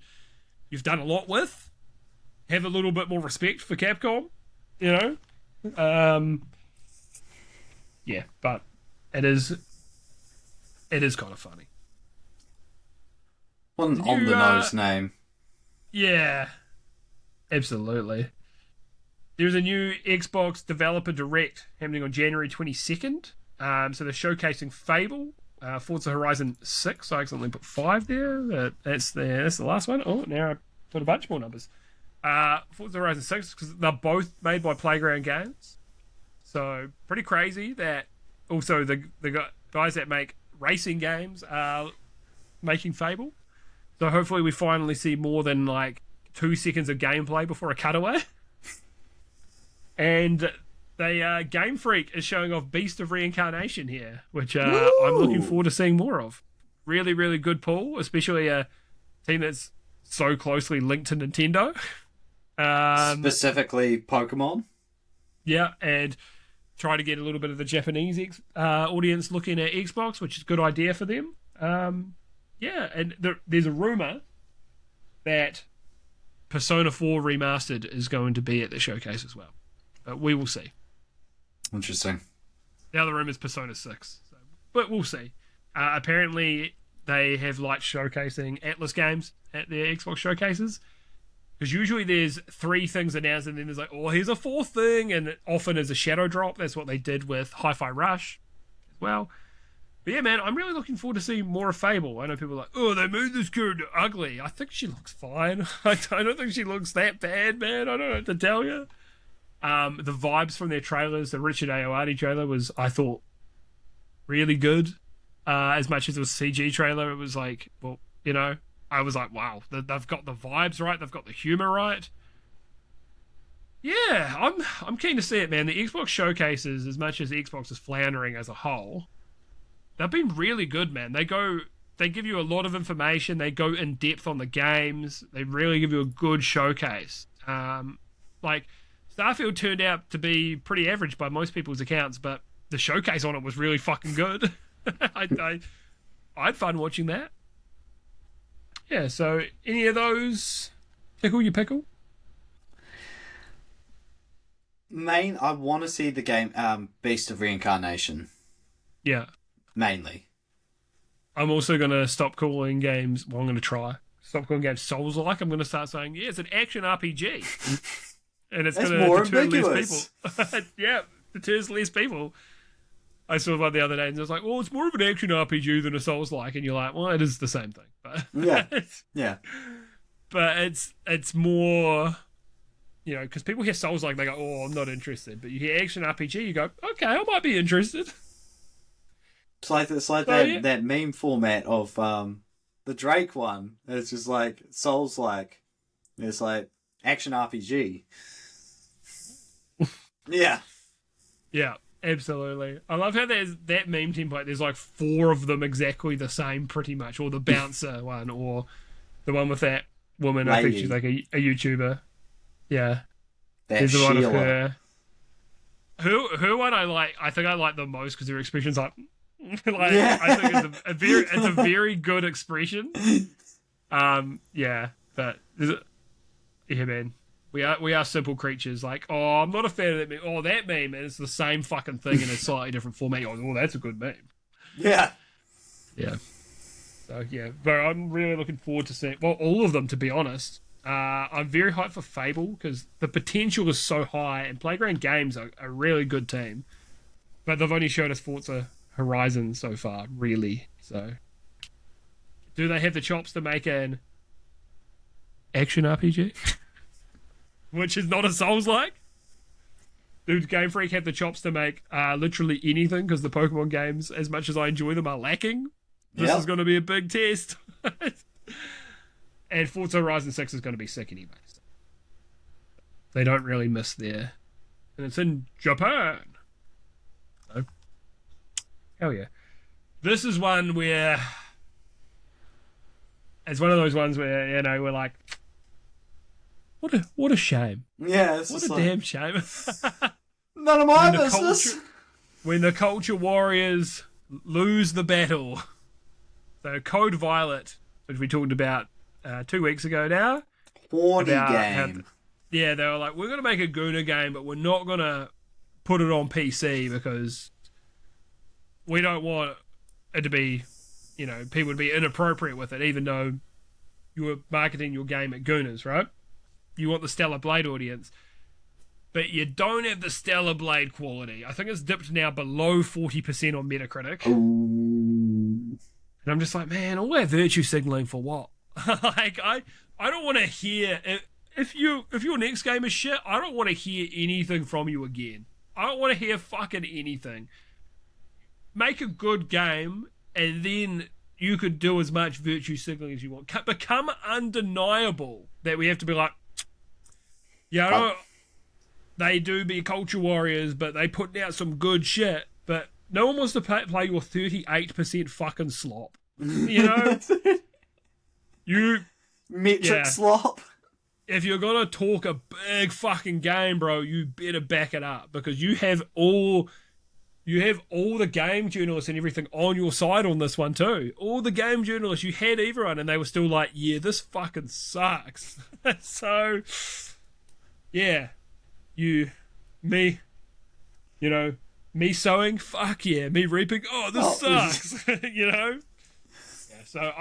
you've done a lot with. Have a little bit more respect for Capcom, you know? Yeah, but it is kind of funny. What an on-the-nose name. Yeah, absolutely. There's a new Xbox Developer Direct happening on January 22nd. So they're showcasing Fable, Forza Horizon 6. I accidentally put 5 there. That's the last one. Oh, now I put a bunch more numbers. Forza Horizon 6, because they're both made by Playground Games. So pretty crazy that also the guys that make racing games are making Fable. So hopefully we finally see more than like 2 seconds of gameplay before a cutaway. And Game Freak is showing off Beast of Reincarnation here, which I'm looking forward to seeing more of. Really, really good pull, especially a team that's so closely linked to Nintendo. Specifically Pokemon. Yeah, and try to get a little bit of the Japanese audience looking at Xbox, which is a good idea for them. Yeah, and there's a rumor that Persona 4 Remastered is going to be at the showcase as well. But we will see. Interesting. The other rumor is Persona 6. So, but we'll see. Apparently, they have liked showcasing Atlas games at their Xbox showcases. Because usually there's 3 things announced and then there's like, oh, here's a 4th thing. And it often is a shadow drop. That's what they did with Hi-Fi Rush as well. But yeah, man, I'm really looking forward to seeing more of Fable. I know people are like, oh, they made this character ugly. I think she looks fine. I don't think she looks that bad, man. I don't know what to tell you. The vibes from their trailers, the Richard Ayoade trailer was, I thought, really good. As much as it was a CG trailer, it was like, well, you know, I was like, wow, they've got the vibes right, they've got the humor right. Yeah, I'm keen to see it, man. The Xbox showcases, as much as Xbox is floundering as a whole, they've been really good, man. They give you a lot of information. They go in depth on the games. They really give you a good showcase. Like Starfield turned out to be pretty average by most people's accounts, but the showcase on it was really fucking good. I had fun watching that. Yeah, so any of those tickle your pickle? I want to see the game Beast of Reincarnation. Yeah. Mainly. I'm also going to stop calling games... Well, I'm going to try. Stop calling games Souls-like. I'm going to start saying, yeah, it's an action RPG. And it's going to deter less people. Yeah, deters less people. I saw one the other day and I was like, well, it's more of an action RPG than a Souls-like. And you're like, well, it is the same thing. But yeah. Yeah. But it's more... You know, because people hear Souls-like, they go, oh, I'm not interested. But you hear action RPG, you go, okay, I might be interested. It's like that meme format of the Drake one. It's just like Souls-like. It's like action RPG. Yeah. Yeah, absolutely. I love how there's that meme template. There's like 4 of them exactly the same, pretty much. Or the bouncer one, or the one with that woman. Lady. I think she's like a YouTuber. Yeah. There's the one of her. Her one I like. I think I like the most because her expression's like, yeah. I think it's a very good expression. Yeah, but Yeah, man. We are simple creatures. Like, oh, I'm not a fan of that meme. Oh, that meme, and it's the same fucking thing in a slightly different format. Oh, that's a good meme. Yeah. Yeah. So yeah, but I'm really looking forward to seeing. Well, all of them, to be honest. I'm very hyped for Fable because the potential is so high, and Playground Games are a really good team, but they've only showed us Forza Horizon so far, really. So, do they have the chops to make an action RPG? Which is not a Souls-like? Dude, Game Freak have the chops to make literally anything because the Pokemon games, as much as I enjoy them, are lacking. This is going to be a big test. And Forza Horizon 6 is going to be sick anyway. So they don't really miss there. And it's in Japan. So, hell yeah. This is one where... It's one of those ones where, you know, we're like... What a shame. Yeah, it's what just a like, damn shame. none of my business. When the culture warriors lose the battle. So Code Violet, which we talked about 2 weeks ago now. Horny game. They were like, we're going to make a Guna game, but we're not going to put it on PC because we don't want it to be, you know, people to be inappropriate with it, even though you were marketing your game at Gunas, right? You want the Stellar Blade audience, but you don't have the Stellar Blade quality. I think it's dipped now below 40% on Metacritic. Ooh. And I'm just like, man, all that virtue signaling for what? Like, I don't want to hear... If your next game is shit, I don't want to hear anything from you again. I don't want to hear fucking anything. Make a good game, and then you could do as much virtue signaling as you want. Become undeniable that we have to be like, yeah, I know they do be culture warriors, but they put out some good shit. But no one wants to play your 38% fucking slop. You know? Metric slop. If you're gonna talk a big fucking game, bro, you better back it up because you have all the game journalists and everything on your side on this one too. All the game journalists, you had everyone, and they were still like, "Yeah, this fucking sucks." So, yeah, me sowing, fuck yeah, me reaping. Oh, this sucks, you know. Yeah, so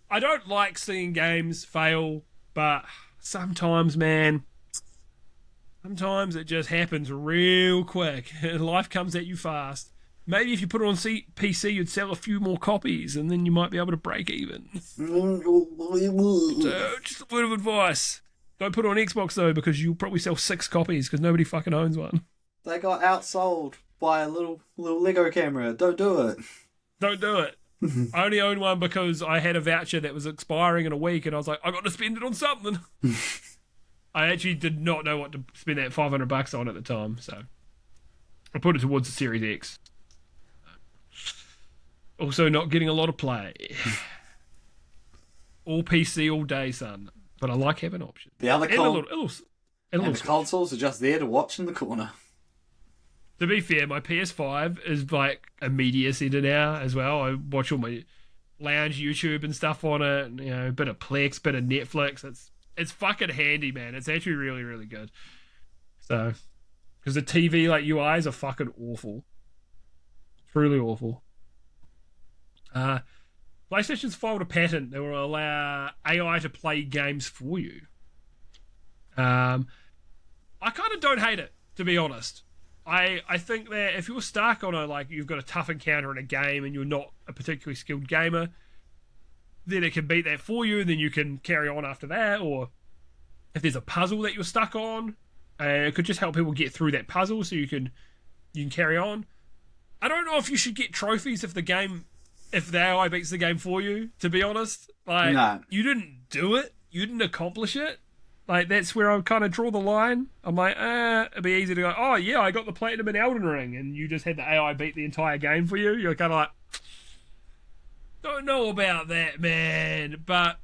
I don't like seeing games fail, but sometimes, man, sometimes it just happens real quick. Life comes at you fast. Maybe if you put it on PC, you'd sell a few more copies, and then you might be able to break even. So, just a word of advice. Don't put it on Xbox, though, because you'll probably sell 6 copies, because nobody fucking owns one. They got outsold by a little Lego camera. Don't do it. Don't do it. I only own one because I had a voucher that was expiring in a week, and I was like, I got to spend it on something. I actually did not know what to spend that $500 on at the time, so I put it towards the Series X. Also, not getting a lot of play. All PC all day, son. But I like having options. The other and the consoles are just there to watch in the corner. To be fair, my PS5 is like a media center now as well. I watch all my lounge YouTube and stuff on it. And, you know, a bit of Plex, bit of Netflix. It's fucking handy, man. It's actually really, really good. So, because the TV like UIs are fucking awful. Truly awful. PlayStation's filed a patent that will allow AI to play games for you. I kind of don't hate it, to be honest. I think that if you're stuck on you've got a tough encounter in a game and you're not a particularly skilled gamer, then it can beat that for you, and then you can carry on after that. Or if there's a puzzle that you're stuck on, it could just help people get through that puzzle so you can carry on. I don't know if you should get trophies if the AI beats the game for you, to be honest. No. You didn't do it. You didn't accomplish it. That's where I kind of draw the line. I'm like, it'd be easy to go, oh, yeah, I got the platinum in Elden Ring, and you just had the AI beat the entire game for you. You're kind of like, don't know about that, man. But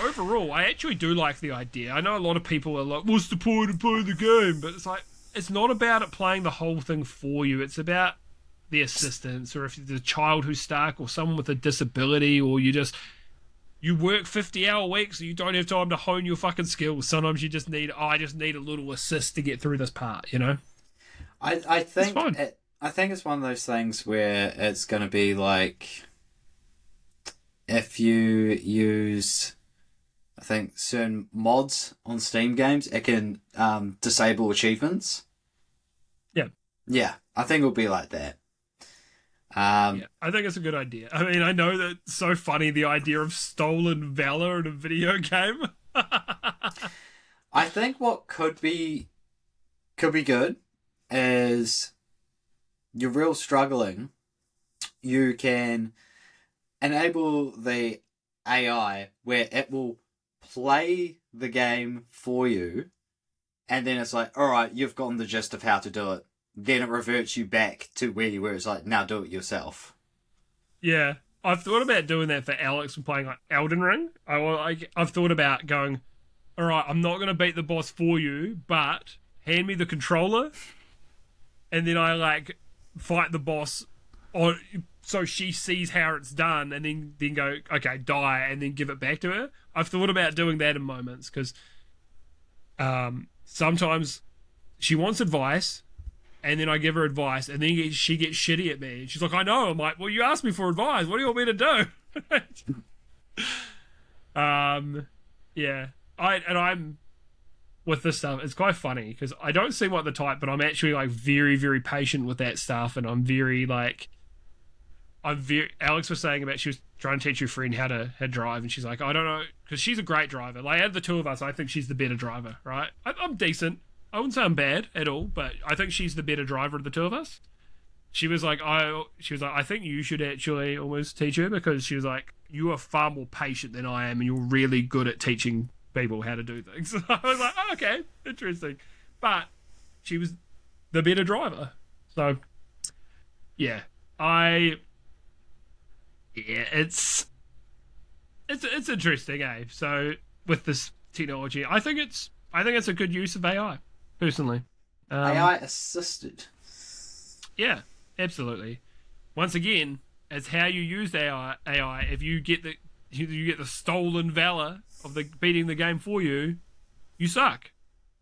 overall, I actually do like the idea. I know a lot of people are like, what's the point of playing the game? But it's like, it's not about it playing the whole thing for you. It's about the assistance, or if there's a child who's stuck, or someone with a disability, or you're you work 50-hour weeks, so you don't have time to hone your fucking skills. Sometimes you just need, I just need a little assist to get through this part, you know? I think I think it's one of those things where it's going to be like if you use, I think, certain mods on Steam games, it can disable achievements. Yeah. Yeah, I think it'll be like that. Yeah, I think it's a good idea. I mean, I know that it's so funny, the idea of stolen valor in a video game. I think what could be good is you're real struggling. You can enable the AI where it will play the game for you, and then it's like, all right, you've gotten the gist of how to do it. Then it reverts you back to where you were. It's like, now do it yourself. Yeah, I've thought about doing that for Alex when playing like Elden Ring. I've thought about going, all right, I'm not going to beat the boss for you, but hand me the controller, and then I like fight the boss on, so she sees how it's done, and then go, okay, die, and then give it back to her. I've thought about doing that in moments because sometimes she wants advice. And then I give her advice, and then she gets shitty at me. She's like, I know. I'm like, well, you asked me for advice. What do you want me to do? Yeah. I'm with this stuff. It's quite funny because I don't seem like the type, but I'm actually like very, very patient with that stuff, and I'm very like, Alex was saying about she was trying to teach her friend how to drive, and she's like, I don't know, because she's a great driver. Like, out of the two of us, I think she's the better driver, right? I'm decent. I wouldn't say I'm bad at all, but I think she's the better driver of the two of us. She was like, I think you should actually almost teach her, because she was like, you are far more patient than I am, and you're really good at teaching people how to do things. I was like, oh, okay, interesting. But she was the better driver. So, yeah, it's interesting, eh? So with this technology, I think it's a good use of AI. Personally, AI assisted. Yeah, absolutely. Once again, it's how you use AI. If you get the stolen valor of the beating the game for you, you suck.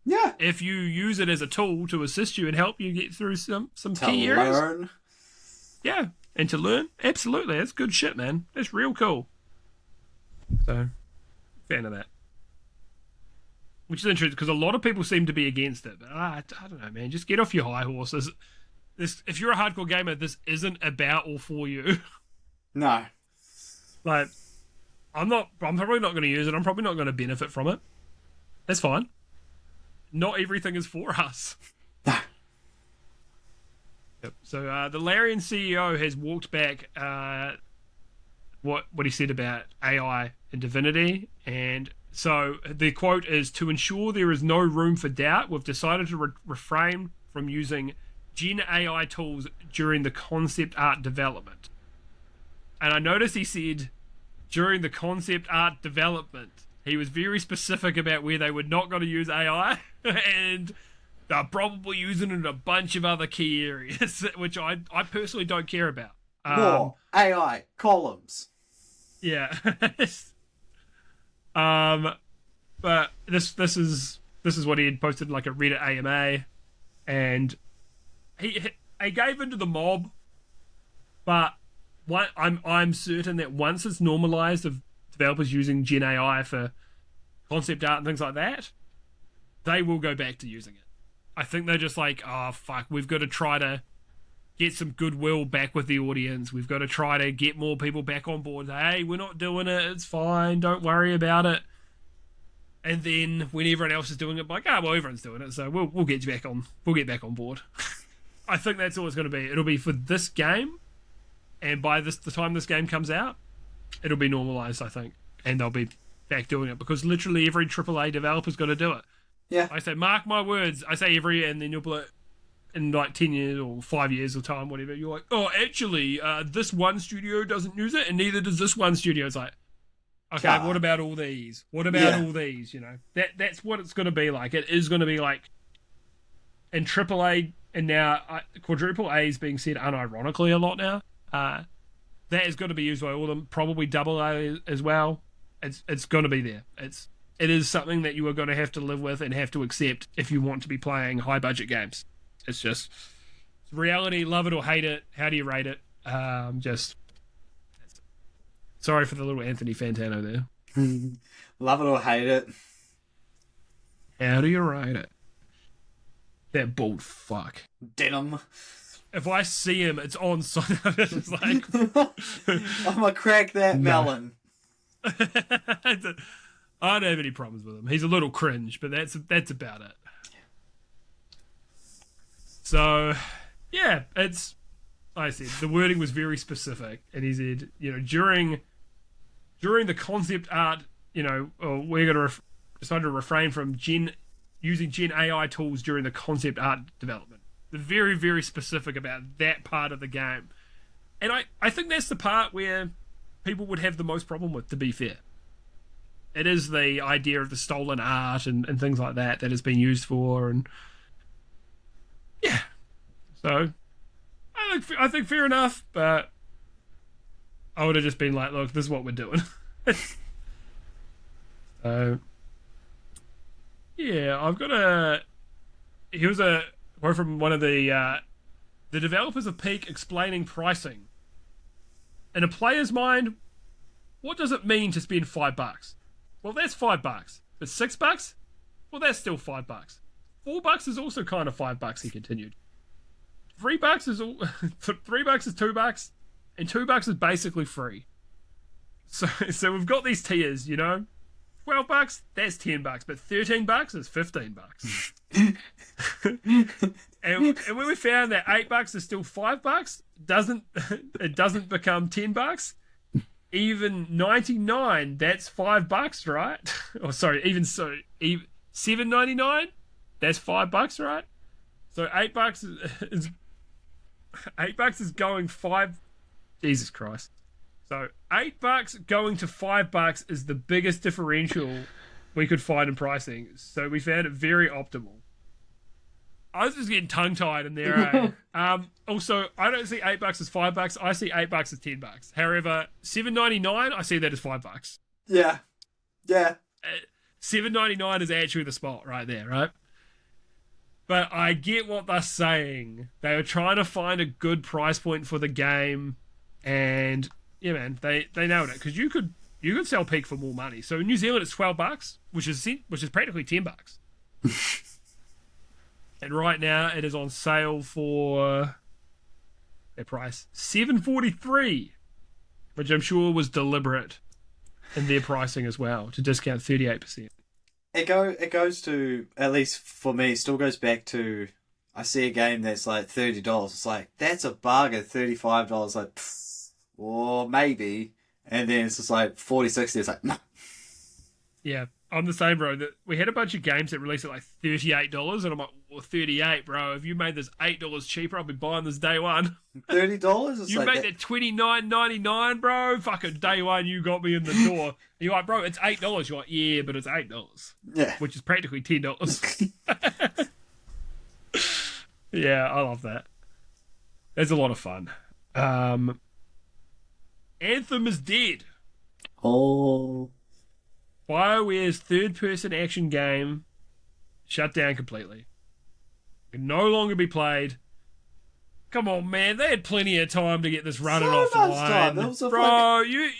Yeah. If you use it as a tool to assist you and help you get through some key areas. Learn. Yeah, and to learn, absolutely, that's good shit, man. That's real cool. So, fan of that. Which is interesting because a lot of people seem to be against it. But I don't know, man. Just get off your high horses. If you're a hardcore gamer, this isn't about or for you. No. Like, I'm probably not going to use it. I'm probably not going to benefit from it. That's fine. Not everything is for us. No. Yep. So the Larian CEO has walked back what he said about AI and Divinity, and so the quote is, to ensure there is no room for doubt, we've decided to refrain from using Gen AI tools during the concept art development. And I noticed he said during the concept art development. He was very specific about where they were not going to use AI, and they're probably using it in a bunch of other key areas, which I personally don't care about. More AI columns. Yeah. But this is what he had posted in like a Reddit AMA, and he gave into the mob, but I'm certain that once it's normalized of developers using Gen AI for concept art and things like that, they will go back to using it. I think they're just like, oh fuck, we've got to try to get some goodwill back with the audience. We've got to try to get more people back on board. Hey, we're not doing it. It's fine. Don't worry about it. And then when everyone else is doing it, like, well, everyone's doing it, so we'll get you back on. We'll get back on board. I think that's all it's going to be. It'll be for this game, and by the time this game comes out, it'll be normalized, I think, and they'll be back doing it, because literally every AAA developer's got to do it. Yeah. I say, mark my words. I say every, and then you'll be like, in like 10 years or 5 years of time, whatever, you're like, oh, actually, this one studio doesn't use it, and neither does this one studio. It's like, okay, what about all these? What about all these? You know, that's what it's going to be like. It is going to be like in AAA, and now quadruple A is being said unironically a lot now. That is going to be used by all of them, probably double A as well. It's going to be there. It is something that you are going to have to live with and have to accept if you want to be playing high budget games. It's just reality. Love it or hate it. How do you rate it? Just sorry for the little Anthony Fantano there. Love it or hate it. How do you rate it? That bald fuck. Denim. If I see him, it's on site. It's like I'm gonna crack that melon. I don't have any problems with him. He's a little cringe, but that's about it. So, yeah, it's. Like I said, the wording was very specific, and he said, during the concept art, we're going to decide to refrain from using Gen AI tools during the concept art development. They're very, very specific about that part of the game, and I think that's the part where people would have the most problem with. To be fair. It is the idea of the stolen art and things like that has been used for, and yeah. So I think fair enough, but I would have just been like, look, this is what we're doing. So yeah, I've got here's a quote from one of the developers of Peak explaining pricing. In a player's mind, what does it mean to spend $5? Well, that's $5. But $6? Well, that's still $5. $4 is also kind of $5, he continued. $3 is $3 is $2, and $2 is basically free. So we've got these tiers, $12, that's $10, but $13 is $15. and when we found that $8 is still $5, it doesn't become $10. Even 99, that's $5, right? Or sorry, even $7.99, that's $5, right? So $8 is $8 is going $5. Jesus Christ! So $8 going to $5 is the biggest differential we could find in pricing. So we found it very optimal. I was just getting tongue-tied in there. Also, I don't see $8 as $5. I see $8 as $10. However, $7.99, I see that as $5. Yeah. $7.99 is actually the spot right there, right? But I get what they're saying. They were trying to find a good price point for the game, and yeah, man, they nailed it. Because you could sell Peak for more money. So in New Zealand, it's $12, which is practically $10. And right now, it is on sale for their price $7.43, which I'm sure was deliberate in their pricing as well to discount 38%. It goes to, at least for me, it still goes back to, I see a game that's like $30. It's like, that's a bargain. $35, like, or maybe, and then it's just like 40-60. It's like, no. Yeah. I'm the same, bro. We had a bunch of games that released at like $38, and I'm like, well, 38, bro. If you made this $8 cheaper, I'll be buying this day one. $30? You made that $29.99, bro. Fucking day one, you got me in the door. And you're like, bro, it's $8. You're like, yeah, but it's $8. Yeah. Which is practically $10. Yeah, I love that. It's a lot of fun. Anthem is dead. Oh. BioWare's third-person action game shut down completely. Can no longer be played. Come on, man. They had plenty of time to get this running offline. Bro, you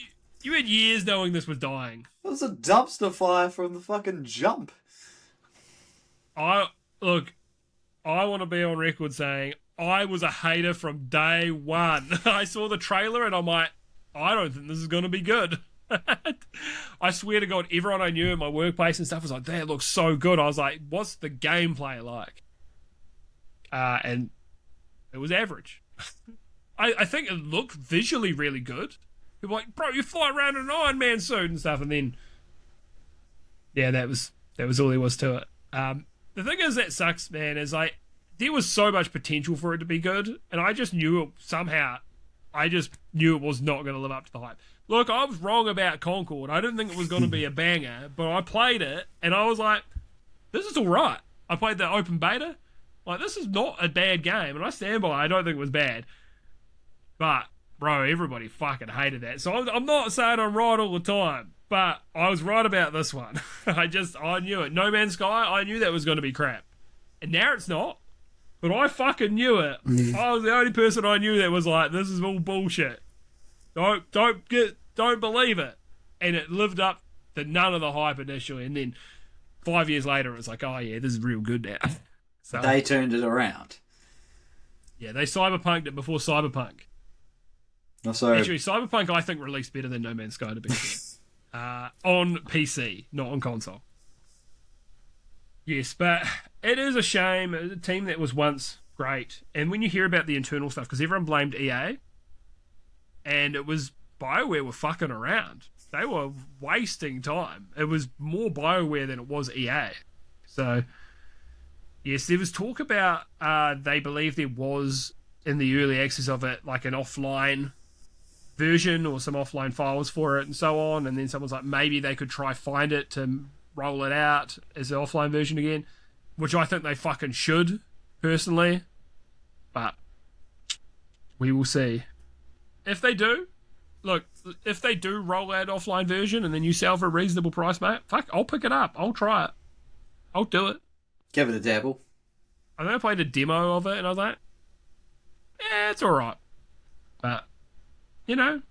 had years knowing this was dying. It was a dumpster fire from the fucking jump. I want to be on record saying I was a hater from day one. I saw the trailer and I'm like, I don't think this is going to be good. I swear to God, everyone I knew in my workplace and stuff was like, that looks so good. I was like, what's the gameplay like? And it was average. I think it looked visually really good. People were like, bro, you fly around in an Iron Man suit and stuff. And then, yeah, that was all there was to it. The thing is that sucks, man, is like, there was so much potential for it to be good. And I just knew it somehow. I just knew it was not going to live up to the hype. Look, I was wrong about Concord. I didn't think it was going to be a banger, but I played it, and I was like, this is all right. I played the open beta. Like, this is not a bad game, and I stand by it. I don't think it was bad. But, bro, everybody fucking hated that. So I'm not saying I'm right all the time. But I was right about this one. I knew it. No Man's Sky, I knew that was going to be crap. And now it's not. But I fucking knew it. I was the only person I knew that was like, this is all bullshit. Don't believe it. And it lived up to none of the hype initially. And then 5 years later, it was like, oh yeah, this is real good now. So They turned it around. yeah, they cyberpunked it before Cyberpunk. Also, Actually, Cyberpunk I think released better than No Man's Sky to be fair. On PC, not on console. Yes, but it is a shame. A team that was once great. And when you hear about the internal stuff, because everyone blamed EA, and it was BioWare were fucking around. They were wasting time. It was more BioWare than it was EA. So, yes, there was talk about they believe there was, in the early access of it, like an offline version or some offline files for it and so on. And then someone's like, maybe they could try find it to roll it out as an offline version again, which I think they fucking should, personally. But we will see. If they do, look, if they do roll out offline version and then you sell for a reasonable price, mate, fuck, I'll pick it up. I'll try it. I'll do it. give it a dabble. I think I played a demo of it and I was like, yeah, it's alright. But, you know,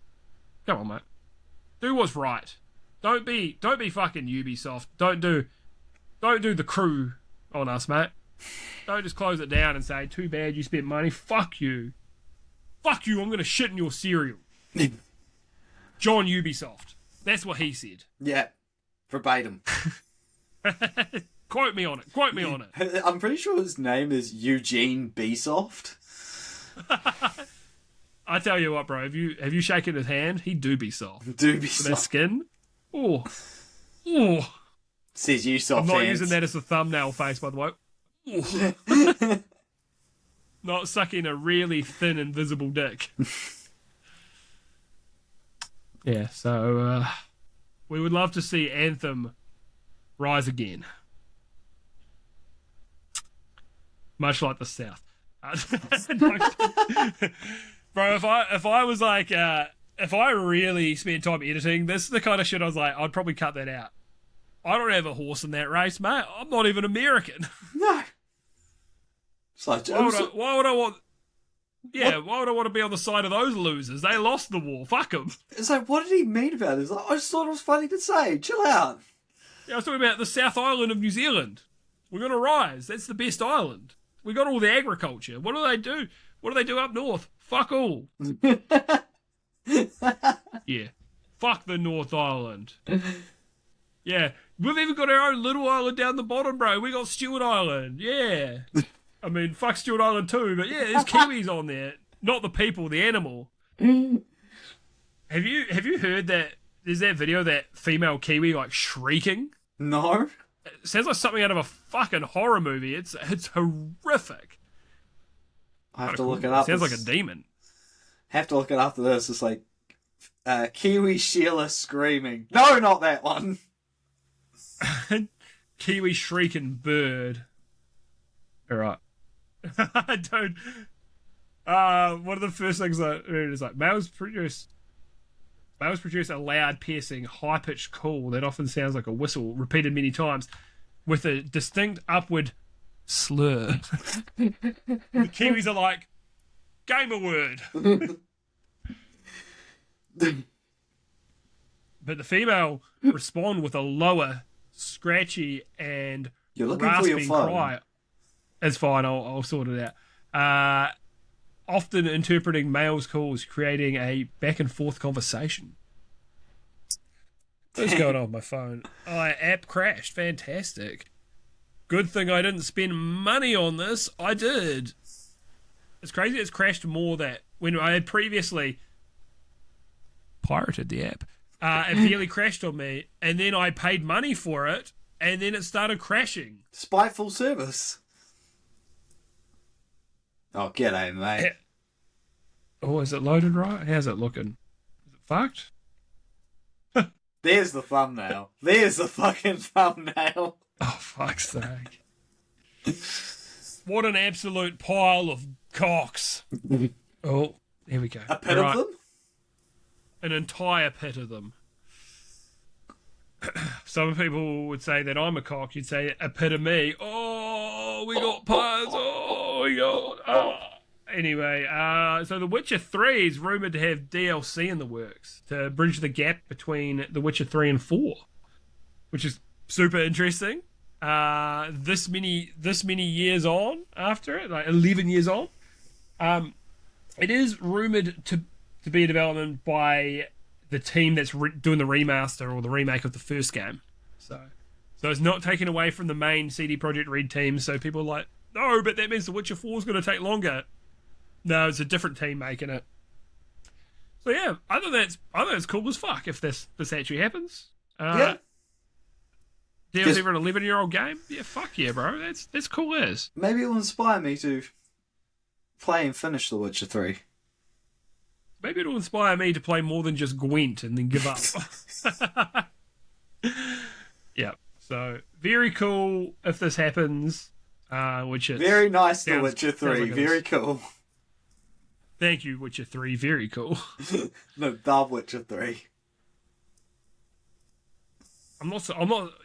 come on, mate. Do what's right. Don't be fucking Ubisoft. Don't do the crew on us, mate. Don't just close it down and say, too bad you spent money. Fuck you. Fuck you, I'm going to shit in your cereal. John Ubisoft. That's what he said. Yeah, verbatim. Quote me on it. Quote me on it. I'm pretty sure his name is Eugene Bsoft. I tell you what, bro. Have you shaken his hand? He do be soft. Do be For that soft. skin. Oh. Says Ubisoft. I'm not fans. using that as a thumbnail face, by the way. Oh. Not sucking a really thin, invisible dick. Yeah, so we would love to see Anthem rise again. Much like the South. Bro, if I was like, if I really spent time editing, this is the kind of shit I was like, I'd probably cut that out. I don't have a horse in that race, mate. I'm not even American. No. It's like, Why would I want... Yeah, why would I want to be on the side of those losers? They lost the war. Fuck them. it's like, what did he mean about this? Like, I just thought it was funny to say. Chill out. Yeah, I was talking about the South Island of New Zealand. We're going to rise. That's the best island. We got all the agriculture. What do they do? What do they do up north? Fuck all. Yeah. Fuck the North Island. Yeah. We've even got our own little island down the bottom, bro. We got Stewart Island. Yeah. I mean, fuck Stewart Island too, but yeah, there's Kiwis on there. Not the people, the animal. Have you heard that there's that video of that female Kiwi like shrieking? No. It sounds like something out of a fucking horror movie. It's horrific. I have to look it up. Sounds like a demon. Have to look it after this. It's like Kiwi Sheila screaming. No, not that one. Kiwi shrieking bird. Alright. I don't... one of the first things I read is like, males produce a loud, piercing, high-pitched call that often sounds like a whistle, repeated many times, with a distinct upward slur. The Kiwis are like, gamer word. But the female respond with a lower, scratchy, and You're looking for your rasping phone. cry. It's fine, I'll sort it out. Often interpreting males' calls, creating a back and forth conversation. What's going on with my phone? App crashed. Fantastic. Good thing I didn't spend money on this. I did. It's crazy. It's crashed more that when I had previously pirated the app, it barely crashed on me, and then I paid money for it, and then it started crashing. Spiteful service. Oh, g'day, mate. Oh, is it loaded right? How's it looking? Is it fucked? There's the thumbnail. There's the fucking thumbnail. Oh, fuck's sake. What an absolute pile of cocks. Oh, here we go. A pit Right. of them? An entire pit of them. some people would say that I'm a cock. You'd say epitome. Oh, we got puns. Oh, we got. Anyway, so The Witcher 3 is rumored to have DLC in the works to bridge the gap between The Witcher 3 and 4, which is super interesting. This many years on after it, like 11 years on. It is rumored to be a development by the team that's doing the remaster or the remake of the first game. So it's not taken away from the main CD Projekt Red team. So people are like, no, but that means The Witcher 4 is going to take longer. No, it's a different team making it. So yeah, I think that's cool as fuck if this actually happens. Yeah. DLC for an 11-year-old game? Yeah, fuck yeah, bro. That's cool as. Maybe it will inspire me to play and finish The Witcher 3. Maybe it'll inspire me to play more than just Gwent and then give up. Yeah. So very cool if this happens. Which is very nice. The Witcher 3, like very cool. Thank you, Witcher 3. Very cool. No, The Witcher 3. I'm not.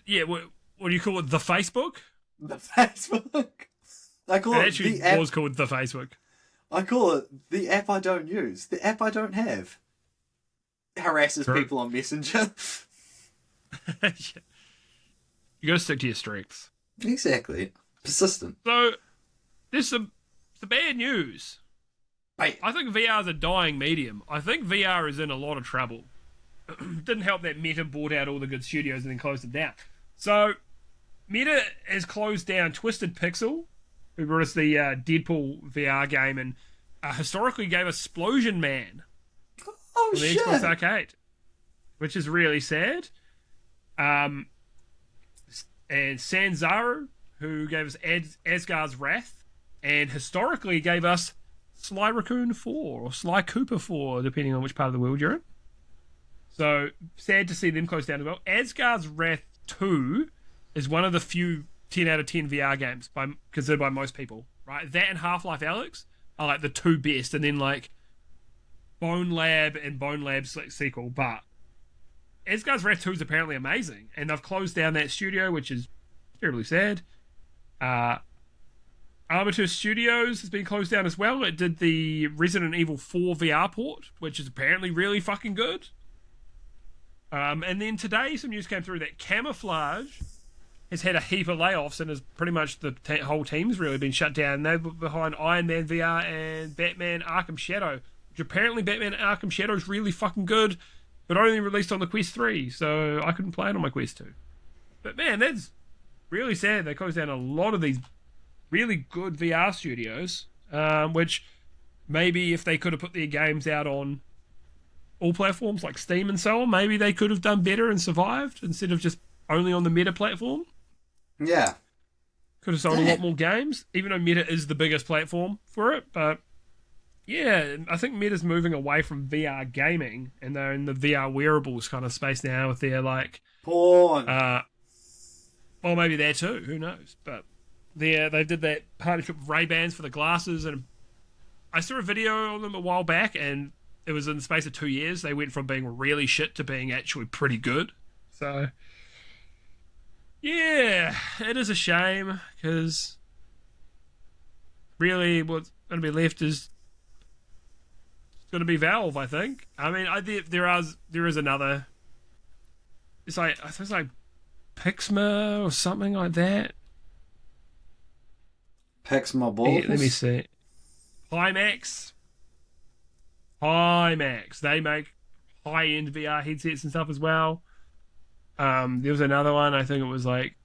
Yeah. What do you call it? The Facebook? The Facebook. I call it actually the app. Was called the Facebook. I call it the app I don't use. The app I don't have. Harasses people on Messenger. Yeah. You gotta stick to your strengths. Exactly. Persistent. So, there's some bad news. Right. I think VR is a dying medium. I think VR is in a lot of trouble. Didn't help that Meta bought out all the good studios and then closed it down. So, Meta has closed down Twisted Pixel, who brought us the Deadpool VR game, and historically gave us Splosion Man Oh, on the shit. Xbox Arcade, which is really sad. And Sanzaru, who gave us Asgard's Wrath, and historically gave us Sly Raccoon 4 or Sly Cooper 4, depending on which part of the world you're in. So sad to see them close down as well. Asgard's Wrath 2 is one of the few 10 out of 10 VR games considered by most people, right? That and Half-Life Alyx are like the two best, and then like Bone Lab and Bone Lab's like sequel. But Asgard's Wrath 2 is apparently amazing, and they've closed down that studio, which is terribly sad. Armature Studios has been closed down as well. It did the Resident Evil 4 VR port, which is apparently really fucking good. And then today some news came through that Camouflage has had a heap of layoffs and is pretty much the whole team's really been shut down. They were behind Iron Man VR and Batman Arkham Shadow, which apparently Batman Arkham Shadow is really fucking good, but only released on the Quest 3, so I couldn't play it on my Quest 2. But man, that's really sad. They closed down a lot of these really good VR studios, which maybe if they could have put their games out on all platforms like Steam and so on, maybe they could have done better and survived instead of just only on the Meta platform. Yeah. Could have sold a lot more games, even though Meta is the biggest platform for it. But yeah, I think Meta's moving away from VR gaming, and they're in the VR wearables kind of space now with their like porn. Well, maybe there too. Who knows? But they did that partnership with Ray-Bans for the glasses, and I saw a video on them a while back, and it was in the space of 2 years. They went from being really shit to being actually pretty good. So yeah, it is a shame because really what's going to be left is going to be Valve, I think. I mean, there is another. It's like I think it's like Pixma or something like that. Pixma balls. Yeah, let me see. Pimax. They make high-end VR headsets and stuff as well. There was another one. I think it was like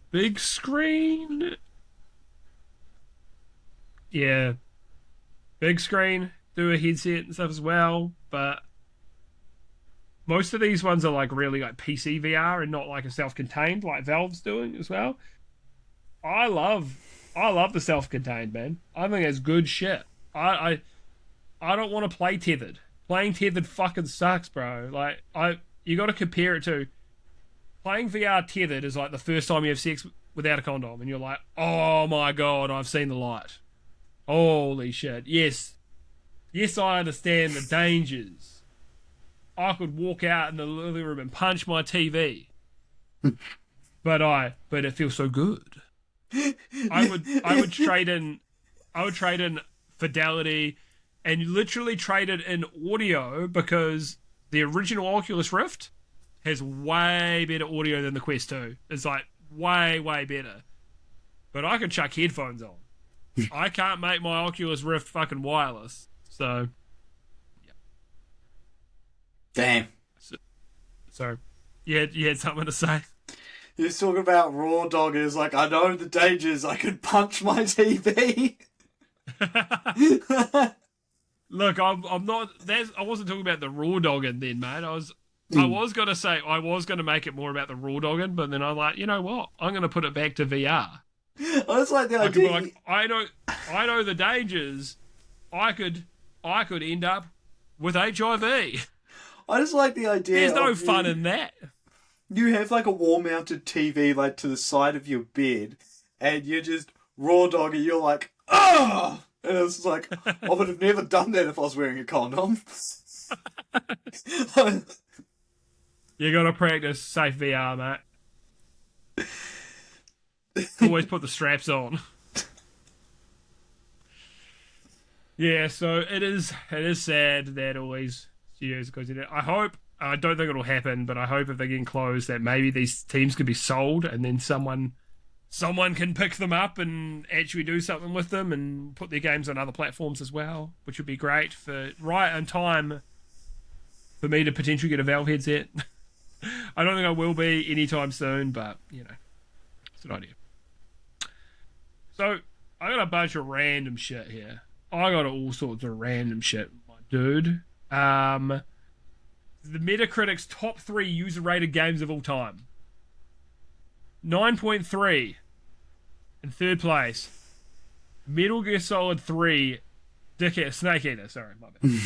Big Screen. Yeah, Big Screen do a headset and stuff as well, but most of these ones are like really like PC VR and not like a self-contained like Valve's doing as well. I love the self-contained, man. I think it's good shit. I don't want to play tethered. Playing tethered fucking sucks, bro. Like you got to compare it to playing VR tethered is like the first time you have sex without a condom, and you're like, oh my god, I've seen the light. Holy shit. Yes, I understand the dangers. I could walk out in the living room and punch my TV. but it feels so good. I would trade in fidelity and literally trade it in audio because the original Oculus Rift has way better audio than the Quest 2. It's like way, way better. But I can chuck headphones on. I can't make my Oculus Rift fucking wireless. So, yeah. Damn. So you had something to say? He was talking about raw doggers, like, I know the dangers, I could punch my TV. Look, I'm not. I wasn't talking about the raw dogging then, mate. I was gonna say I was gonna make it more about the raw dogging, but then I'm like, you know what? I'm gonna put it back to VR. I was like the idea. Like, I know the dangers. I could end up with HIV. I just like the idea. There's no fun in that. You have like a wall-mounted TV like to the side of your bed, and you're just raw dogging. You're like, ah. And it's like, I would have never done that if I was wearing a condom. You gotta practice safe VR, mate. Always put the straps on. Yeah, so it is sad that all these studios goes into it. I don't think it'll happen, but I hope if they get closed that maybe these teams can be sold and then someone can pick them up and actually do something with them and put their games on other platforms as well, which would be great for right on time for me to potentially get a Valve headset. I don't think I will be anytime soon, but, you know, it's an idea. So, I got a bunch of random shit here. I got all sorts of random shit, my dude. The Metacritic's top 3 user-rated games of all time. 9.3 in third place. Metal Gear Solid 3 Snake Eater, sorry, my bad.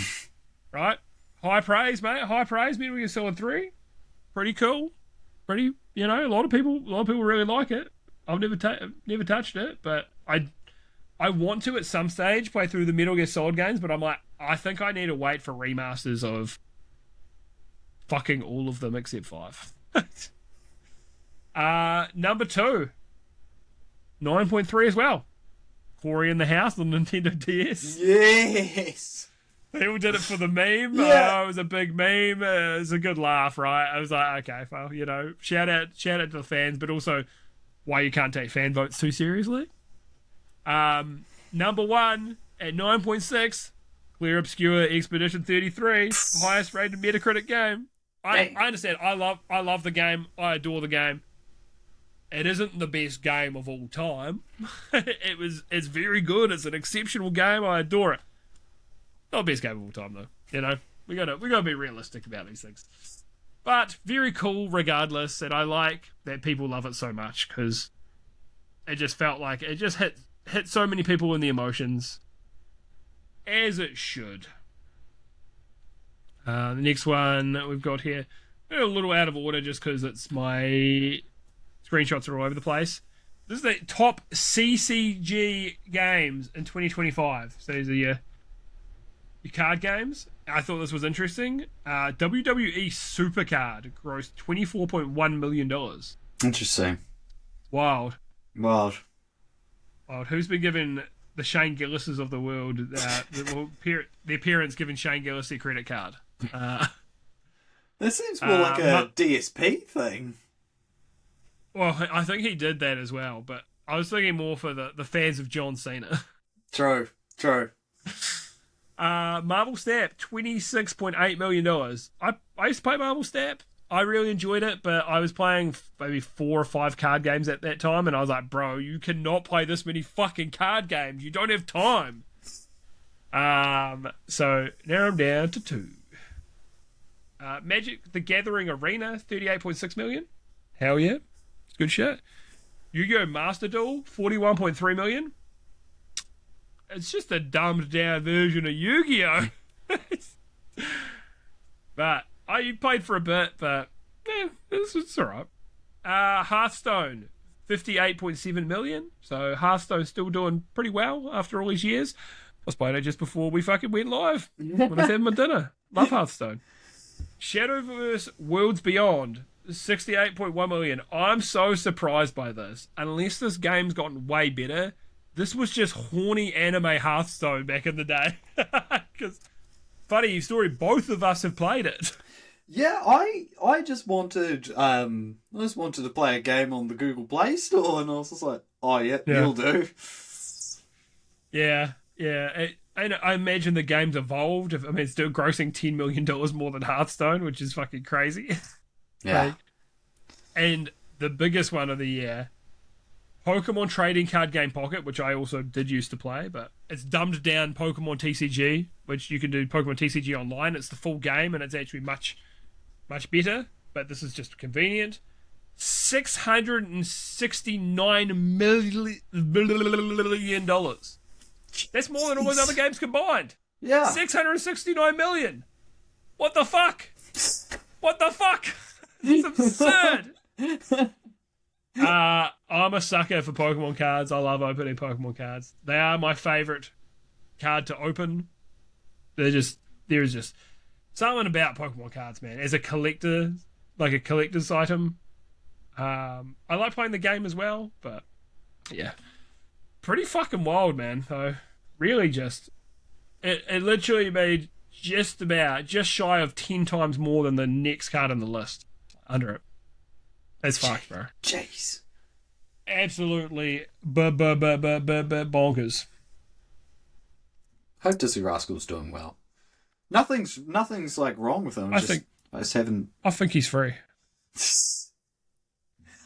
Right? High praise, mate. High praise, Metal Gear Solid 3. Pretty cool. Pretty, you know, a lot of people really like it. I've never touched it, but I want to at some stage play through the Metal Gear Solid games, but I'm like, I think I need to wait for remasters of fucking all of them except 5. Number 2, 9.3 as well. Corey in the House on Nintendo DS. Yes. They all did it for the meme. Yeah. It was a big meme. It was a good laugh, right? I was like, okay, well, you know, shout out to the fans, but also why you can't take fan votes too seriously. Number 1 at 9.6, Clear Obscure Expedition 33, highest rated Metacritic game. I understand. I love the game. I adore the game. It isn't the best game of all time. It's very good. It's an exceptional game. I adore it. Not the best game of all time though. You know, we gotta be realistic about these things. But very cool regardless, and I like that people love it so much because it just felt like it just hit so many people in the emotions, as it should. The next one that we've got here, a little out of order just because it's my screenshots are all over the place. This is the top CCG games in 2025. So these are your card games. I thought this was interesting. WWE Supercard grossed $24.1 million. Interesting. Wild. Wild. Who's been given the Shane Gillises of the world the appearance giving Shane Gillis their credit card? This seems more like a DSP thing. Well, I think he did that as well, but I was thinking more for the fans of John Cena. True. Marvel Snap, $26.8 million. I used to play Marvel Snap. I really enjoyed it, but I was playing maybe 4 or 5 card games at that time, and I was like, bro, you cannot play this many fucking card games. You don't have time. So now I'm down to 2. Magic the Gathering Arena, $38.6 million. Hell yeah. It's good shit. Yu-Gi-Oh! Master Duel, $41.3 million. It's just a dumbed down version of Yu-Gi-Oh! But I played for a bit, but it's alright. Hearthstone, $58.7 million. So Hearthstone's still doing pretty well after all these years. I was playing it just before we fucking went live when I was having my dinner. Love Hearthstone. Shadowverse Worlds Beyond, 68.1 million. I'm so surprised by this. Unless this game's gotten way better, this was just horny anime Hearthstone back in the day. Because, funny story, both of us have played it. Yeah, I just wanted to play a game on the Google Play Store, and I was just like, oh yeah. You'll do. Yeah. I imagine the game's evolved. I mean, it's still grossing $10 million more than Hearthstone, which is fucking crazy. Yeah. And the biggest one of the year, Pokemon Trading Card Game Pocket, which I also did used to play, but it's dumbed down Pokemon TCG, which you can do Pokemon TCG online. It's the full game, and it's actually much better, but this is just convenient. $669 million. That's more than all those other games combined. Yeah. 669 million. What the fuck? What the fuck? It's absurd. I'm a sucker for Pokemon cards. I love opening Pokemon cards. They are my favorite card to open. There's just something about Pokemon cards, man. As a collector, like a collector's item. I like playing the game as well, but yeah. Pretty fucking wild, man. So really just it literally made just shy of 10 times more than the next card on the list under it. It's fucked, bro. Jeez. Absolutely bonkers. Hope Dizzy Rascal's doing well. Nothing's like wrong with him. I just haven't. I think he's free.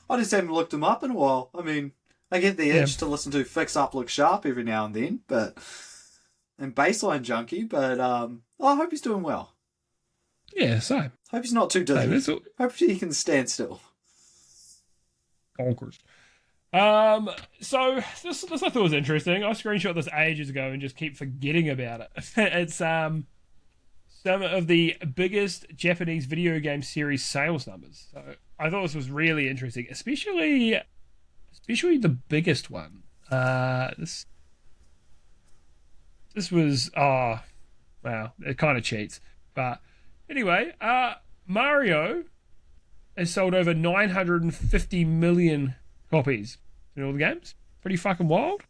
I just haven't looked him up in a while. I mean, I get the itch to listen to Fix Up Look Sharp every now and then, and Baseline Junkie, but I hope he's doing well. Yeah, same. Hope he's not too dizzy. Hope he can stand still. Bonkers. So this I thought was interesting. I screenshot this ages ago and just keep forgetting about it. It's some of the biggest Japanese video game series sales numbers. So I thought this was really interesting, especially the biggest one. This was wow, it kind of cheats, but anyway, Mario has sold over 950 million copies in all the games. Pretty fucking wild.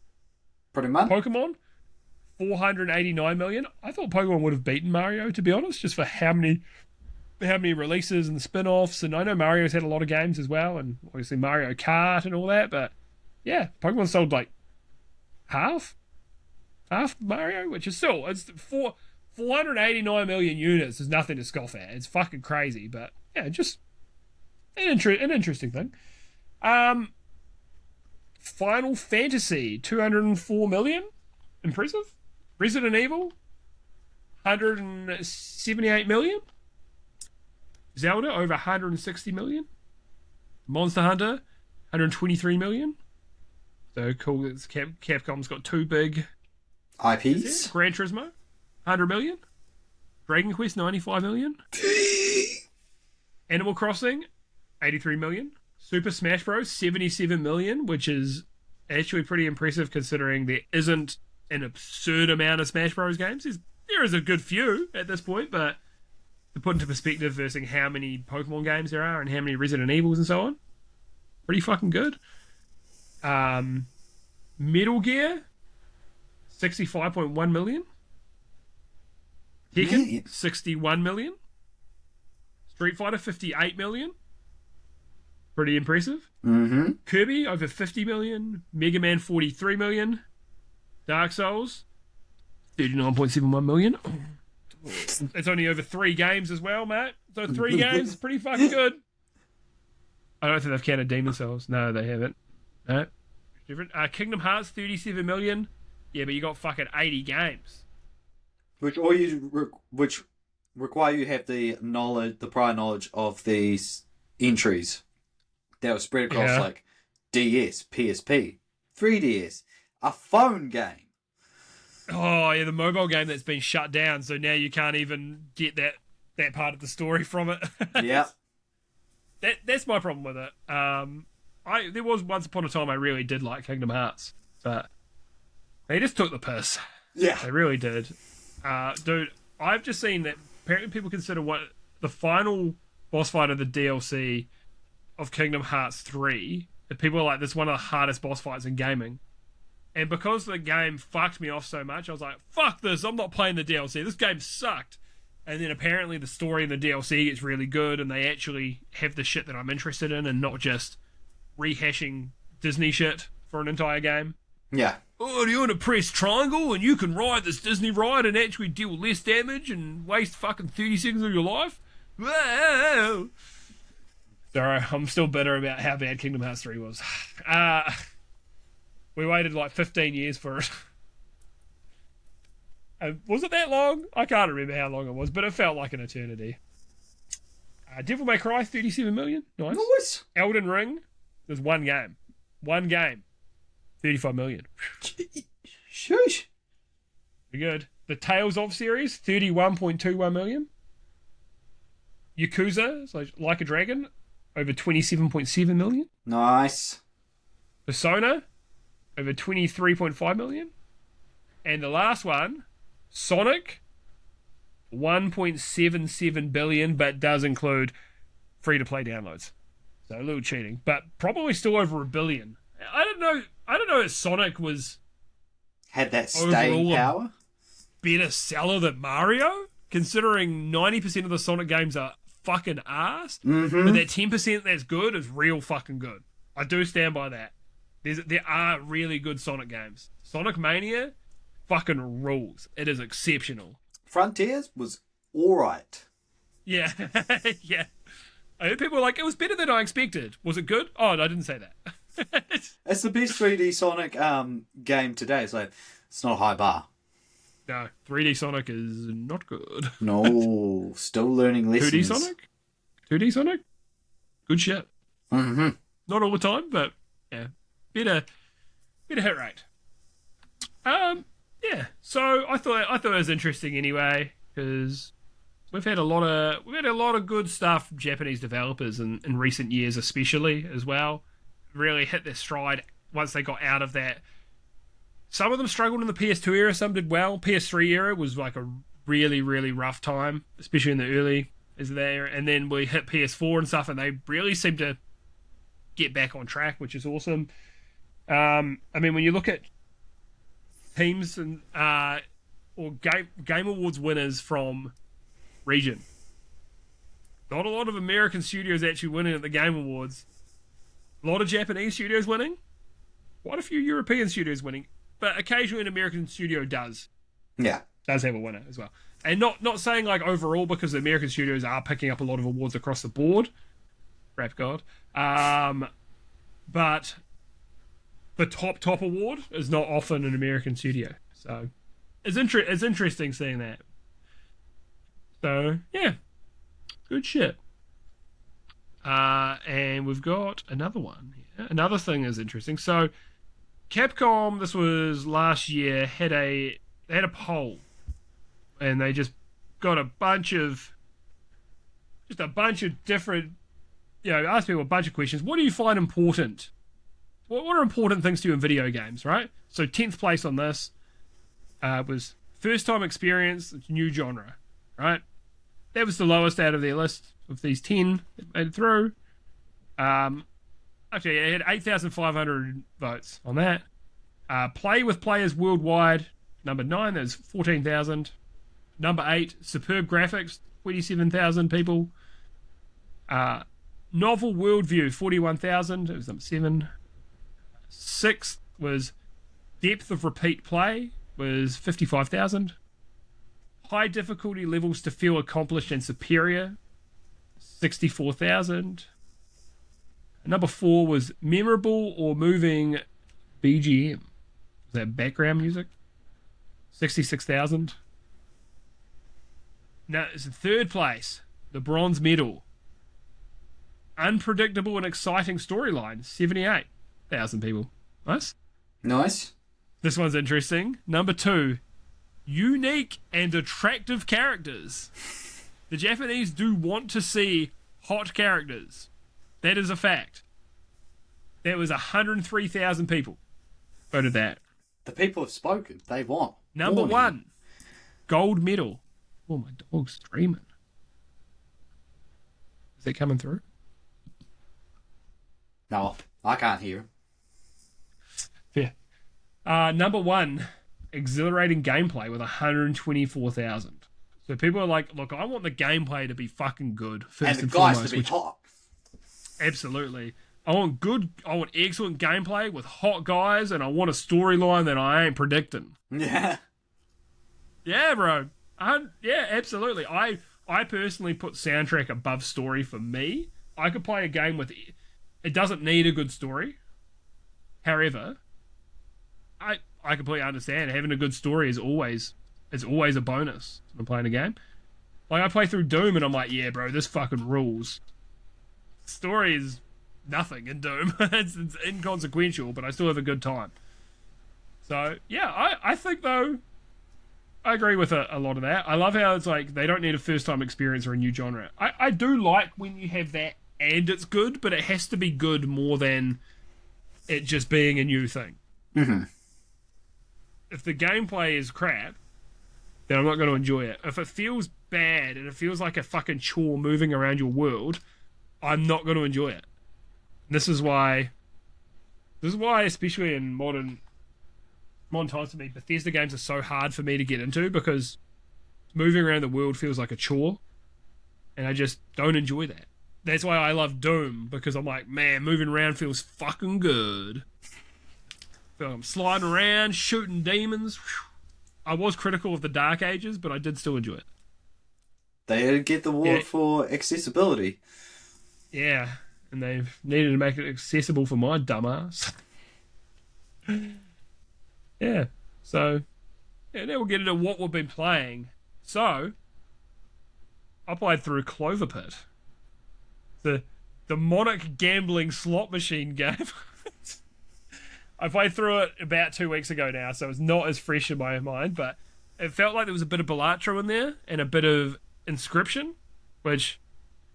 Pretty much. Pokemon, 489 million. I thought Pokemon would have beaten Mario, to be honest, just for how many releases and the spin-offs. And I know Mario's had a lot of games as well, and obviously Mario Kart and all that. But yeah, Pokemon sold like half Mario, which is still, it's 489 million units is nothing to scoff at. It's fucking crazy, but yeah, just an interesting thing. Final Fantasy, 204 million. Impressive. Resident Evil, 178 million. Zelda, over 160 million. Monster Hunter, 123 million. So cool. Capcom's got two big IPs. Gran Turismo, 100 million. Dragon Quest, 95 million. Animal Crossing, 83 million. Super Smash Bros, 77 million, which is actually pretty impressive considering there isn't an absurd amount of Smash Bros games. There is a good few at this point, but to put into perspective versus how many Pokemon games there are and how many Resident Evils and so on, pretty fucking good. Metal Gear, 65.1 million. Tekken, 61 million. Street Fighter, 58 million. Pretty impressive. Mm-hmm. Kirby, over 50 million. Mega Man, 43 million. Dark Souls, 39.71 million. It's only over 3 games as well, mate. So 3 games is pretty fucking good. I don't think they've counted Demon Souls. No, they haven't. No. Different. Kingdom Hearts, 37 million. Yeah, but you got fucking 80 games. Which require you to have the prior knowledge of these entries that were spread across like DS, PSP, 3DS, a phone game. Oh yeah, the mobile game that's been shut down, so now you can't even get that part of the story from it. Yeah. That's my problem with it. There was once upon a time I really did like Kingdom Hearts, but they just took the piss. Yeah. They really did. Dude, I've just seen that apparently people consider the final boss fight of the DLC of Kingdom Hearts 3. People are like, this is one of the hardest boss fights in gaming. And because the game fucked me off so much, I was like, fuck this, I'm not playing the DLC. This game sucked. And then apparently the story in the DLC gets really good and they actually have the shit that I'm interested in and not just rehashing Disney shit for an entire game. Yeah. Oh, do you want to press triangle and you can ride this Disney ride and actually deal less damage and waste fucking 30 seconds of your life? Whoa. Sorry, I'm still bitter about how bad Kingdom Hearts 3 was. We waited like 15 years for it. Was it that long? I can't remember how long it was, but it felt like an eternity. Devil May Cry, 37 million. Nice. Elden Ring, there's one game. 35 million. Shush. Pretty good. The Tales of series, 31.21 million. Yakuza, so Like a Dragon, over 27.7 million. Nice. Persona, over 23.5 million. And the last one, Sonic, 1.77 billion, but does include free-to-play downloads. So a little cheating, but probably still over $1 billion. I don't know if Sonic had that staying power. Better seller than Mario, considering 90% of the Sonic games are fucking ass. Mm-hmm. But that 10% that's good is real fucking good. I do stand by that. There are really good Sonic games. Sonic Mania fucking rules. It is exceptional. Frontiers was alright. Yeah. Yeah. I heard people were like, it was better than I expected. Was it good? Oh, no, I didn't say that. It's the best 3D Sonic game today, so it's not a high bar. No, 3D Sonic is not good. No, still learning lessons. 2D Sonic? 2D Sonic? Good shit. Mm-hmm. Not all the time, but yeah. Better hit rate. Yeah. So I thought it was interesting anyway, because we've had a lot of good stuff from Japanese developers in recent years, especially as well. Really hit their stride once they got out of that. Some of them struggled in the PS2 era, some did well. PS3 era was like a really, really rough time, especially in the early is there. And then we hit PS4 and stuff, and they really seemed to get back on track, which is awesome. I mean, when you look at teams and or Game Awards winners from region, not a lot of American studios actually winning at the Game Awards. A lot of Japanese studios winning. Quite a few European studios winning. But occasionally an American studio does. Yeah. Does have a winner as well. And not saying like overall, because the American studios are picking up a lot of awards across the board. Rap God. But the top award is not often an American studio. So it's interesting seeing that. So, yeah. Good shit. And we've got another one here. Another thing is interesting. So Capcom, this was last year, had a poll, and they just got a bunch of different, asked people a bunch of questions. What do you find important? What are important things to you in video games, right? So 10th place on this was first time experience, new genre, right? That was the lowest out of their list of these 10 that made it through. Actually, it had 8,500 votes on that. Play with players worldwide, number 9, there's 14,000. Number 8, superb graphics, 27,000 people. Novel worldview, 41,000. It was number 7. 6th was depth of repeat play, was 55,000. High difficulty levels to feel accomplished and superior, 64,000. Number 4 was memorable or moving BGM. Was that background music? 66,000. Now, it's in third place, the bronze medal. Unpredictable and exciting storyline, 78,000 people. Nice. Nice. This one's interesting. Number 2, unique and attractive characters. The Japanese do want to see hot characters. That is a fact. That was 103,000 people voted that. The people have spoken. They want. Number 1, gold medal. Oh, my dog's screaming. Is that coming through? No, I can't hear. Fair. Number 1, exhilarating gameplay with 124,000. So people are like, look, I want the gameplay to be fucking good first And the and guys foremost. to be hot. Absolutely. I want excellent gameplay with hot guys, and I want a storyline that I ain't predicting. Yeah. Yeah, bro. Yeah, absolutely. I personally put soundtrack above story for me. I could play a game with it doesn't need a good story. However, I completely understand having a good story is always a bonus when playing a game. Like I play through Doom and I'm like, yeah, bro, this fucking rules. Story is nothing in Doom. it's inconsequential, but I still have a good time. So yeah, I think though, I agree with a lot of that. I love how it's like they don't need a first time experience or a new genre. I do like when you have that and it's good, but it has to be good more than it just being a new thing. Mm-hmm. If the gameplay is crap, then I'm not going to enjoy it. If it feels bad and it feels like a fucking chore moving around your world, I'm not going to enjoy it. This is why, especially in modern times for me, Bethesda games are so hard for me to get into because moving around the world feels like a chore, and I just don't enjoy that. That's why I love Doom, because I'm like, man, moving around feels fucking good. Feel like I'm sliding around, shooting demons. I was critical of the Dark Ages, but I did still enjoy it. They had to get the award for accessibility. Yeah, and they needed to make it accessible for my dumbass. Yeah, so now we'll get into what we've been playing. So, I played through Clover Pit, the demonic gambling slot machine game. I played through it about 2 weeks ago now, so it's not as fresh in my mind, but it felt like there was a bit of Balatro in there and a bit of Inscription, which...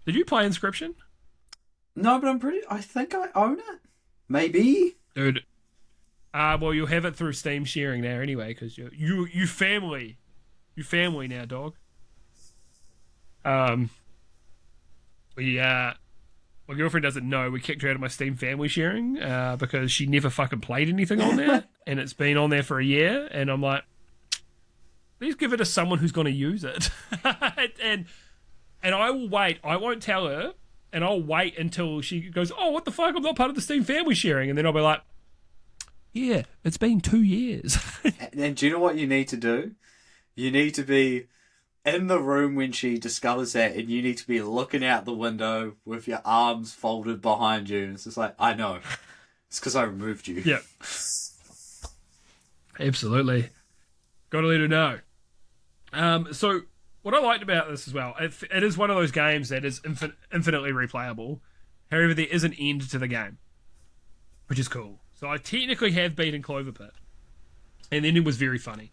Did you play Inscription? No, but I think I own it. Maybe. Dude. Well, you'll have it through Steam sharing now anyway, because you family. You family now, dog. My girlfriend doesn't know we kicked her out of my Steam family sharing because she never fucking played anything on there, and it's been on there for a year, and I'm like, please give it to someone who's going to use it. and I will wait. I won't tell her, and I'll wait until she goes, oh, what the fuck, I'm not part of the Steam family sharing, and then I'll be like, yeah, it's been 2 years. And do you know what you need to do? You need to be in the room when she discovers that, and you need to be looking out the window with your arms folded behind you. And it's just like, I know. It's because I removed you. Yeah. Absolutely. Gotta let her know. So, what I liked about this as well, it is one of those games that is infinitely replayable. However, there is an end to the game, which is cool. So I technically have beaten Clover Pit, and then it was very funny.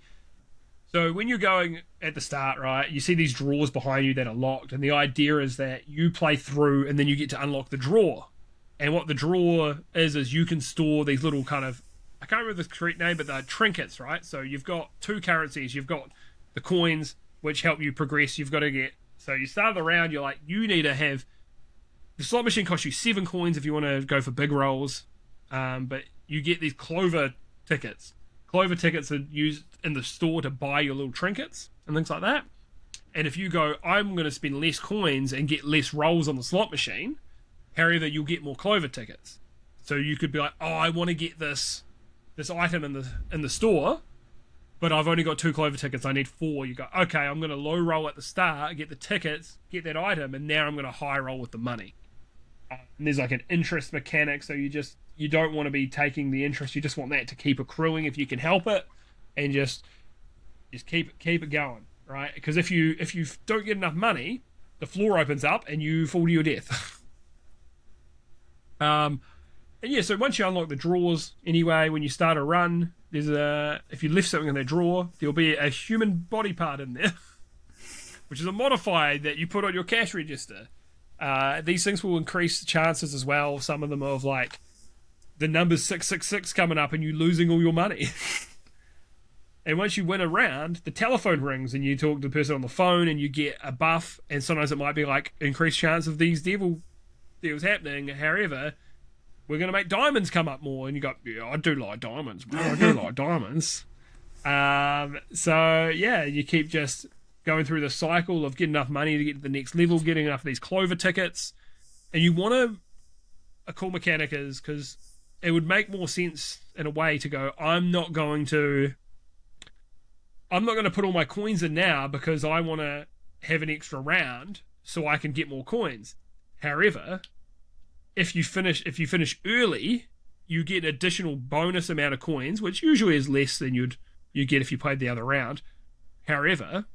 So when you're going at the start, right, you see these drawers behind you that are locked, and the idea is that you play through and then you get to unlock the drawer. And what the drawer is you can store these little kind of, I can't remember the correct name, but they're trinkets, right? So you've got 2 currencies. You've got the coins, which help you progress. You've got to get, so you start the round, you're like, you need to have, the slot machine costs you 7 coins if you want to go for big rolls. But you get these Clover tickets. Clover tickets are used in the store to buy your little trinkets and things like that. And if you go, I'm going to spend less coins and get less rolls on the slot machine, however, you'll get more Clover tickets. So you could be like, oh, I want to get this item in the store, but I've only got 2 Clover tickets. I need 4. You go, okay, I'm going to low roll at the start, get the tickets, get that item, and now I'm going to high roll with the money. And there's like an interest mechanic, so you don't want to be taking the interest. You just want that to keep accruing if you can help it, and just keep it going, right? Because if you don't get enough money, the floor opens up and you fall to your death. And yeah, so once you unlock the drawers, anyway, when you start a run, if you lift something in that drawer, there'll be a human body part in there, which is a modifier that you put on your cash register. These things will increase chances as well. Some of them of like the number 666 coming up and you losing all your money. And once you win a round, the telephone rings and you talk to the person on the phone and you get a buff. And sometimes it might be like increased chance of these deals happening. However, we're going to make diamonds come up more. And you go, yeah, I do like diamonds, bro. I do like diamonds. So, yeah, you keep just going through the cycle of getting enough money to get to the next level, getting enough of these clover tickets. And you want to... A cool mechanic is because it would make more sense in a way to go, I'm not going to put all my coins in now because I want to have an extra round so I can get more coins. However, if you finish early, you get an additional bonus amount of coins, which usually is less than you get if you played the other round. However,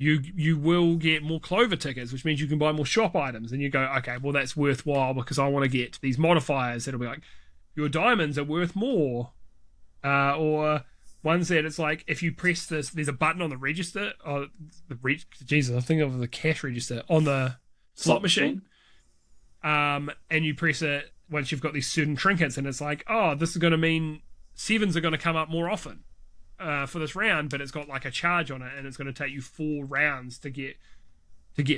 you will get more clover tickets, which means you can buy more shop items, and you go, okay, well that's worthwhile because I want to get these modifiers that'll be like, your diamonds are worth more, or ones that it's like if you press this, there's a button on the register, or Jesus, I think of the cash register on the slot machine, and you press it once you've got these certain trinkets, and it's like, oh, this is going to mean sevens are going to come up more often for this round, but it's got like a charge on it, and it's going to take you 4 rounds to get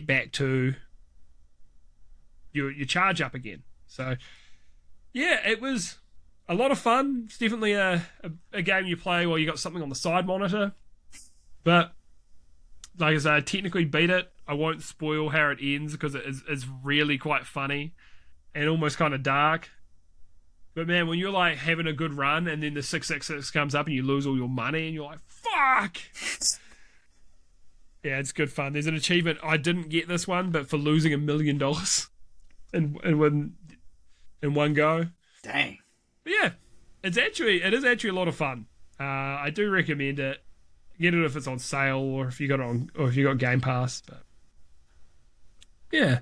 back to your charge up again. So yeah, it was a lot of fun. It's definitely a game you play while you got something on the side monitor. But like I said, I technically beat it. I won't spoil how it ends because it's really quite funny and almost kind of dark. But man, when you're like having a good run and then the 666 comes up and you lose all your money and you're like, fuck! Yeah, it's good fun. There's an achievement. I didn't get this one, but for losing $1 million in one go. Dang. But yeah, it is actually a lot of fun. I do recommend it. Get it if it's on sale or if you got Game Pass. But yeah,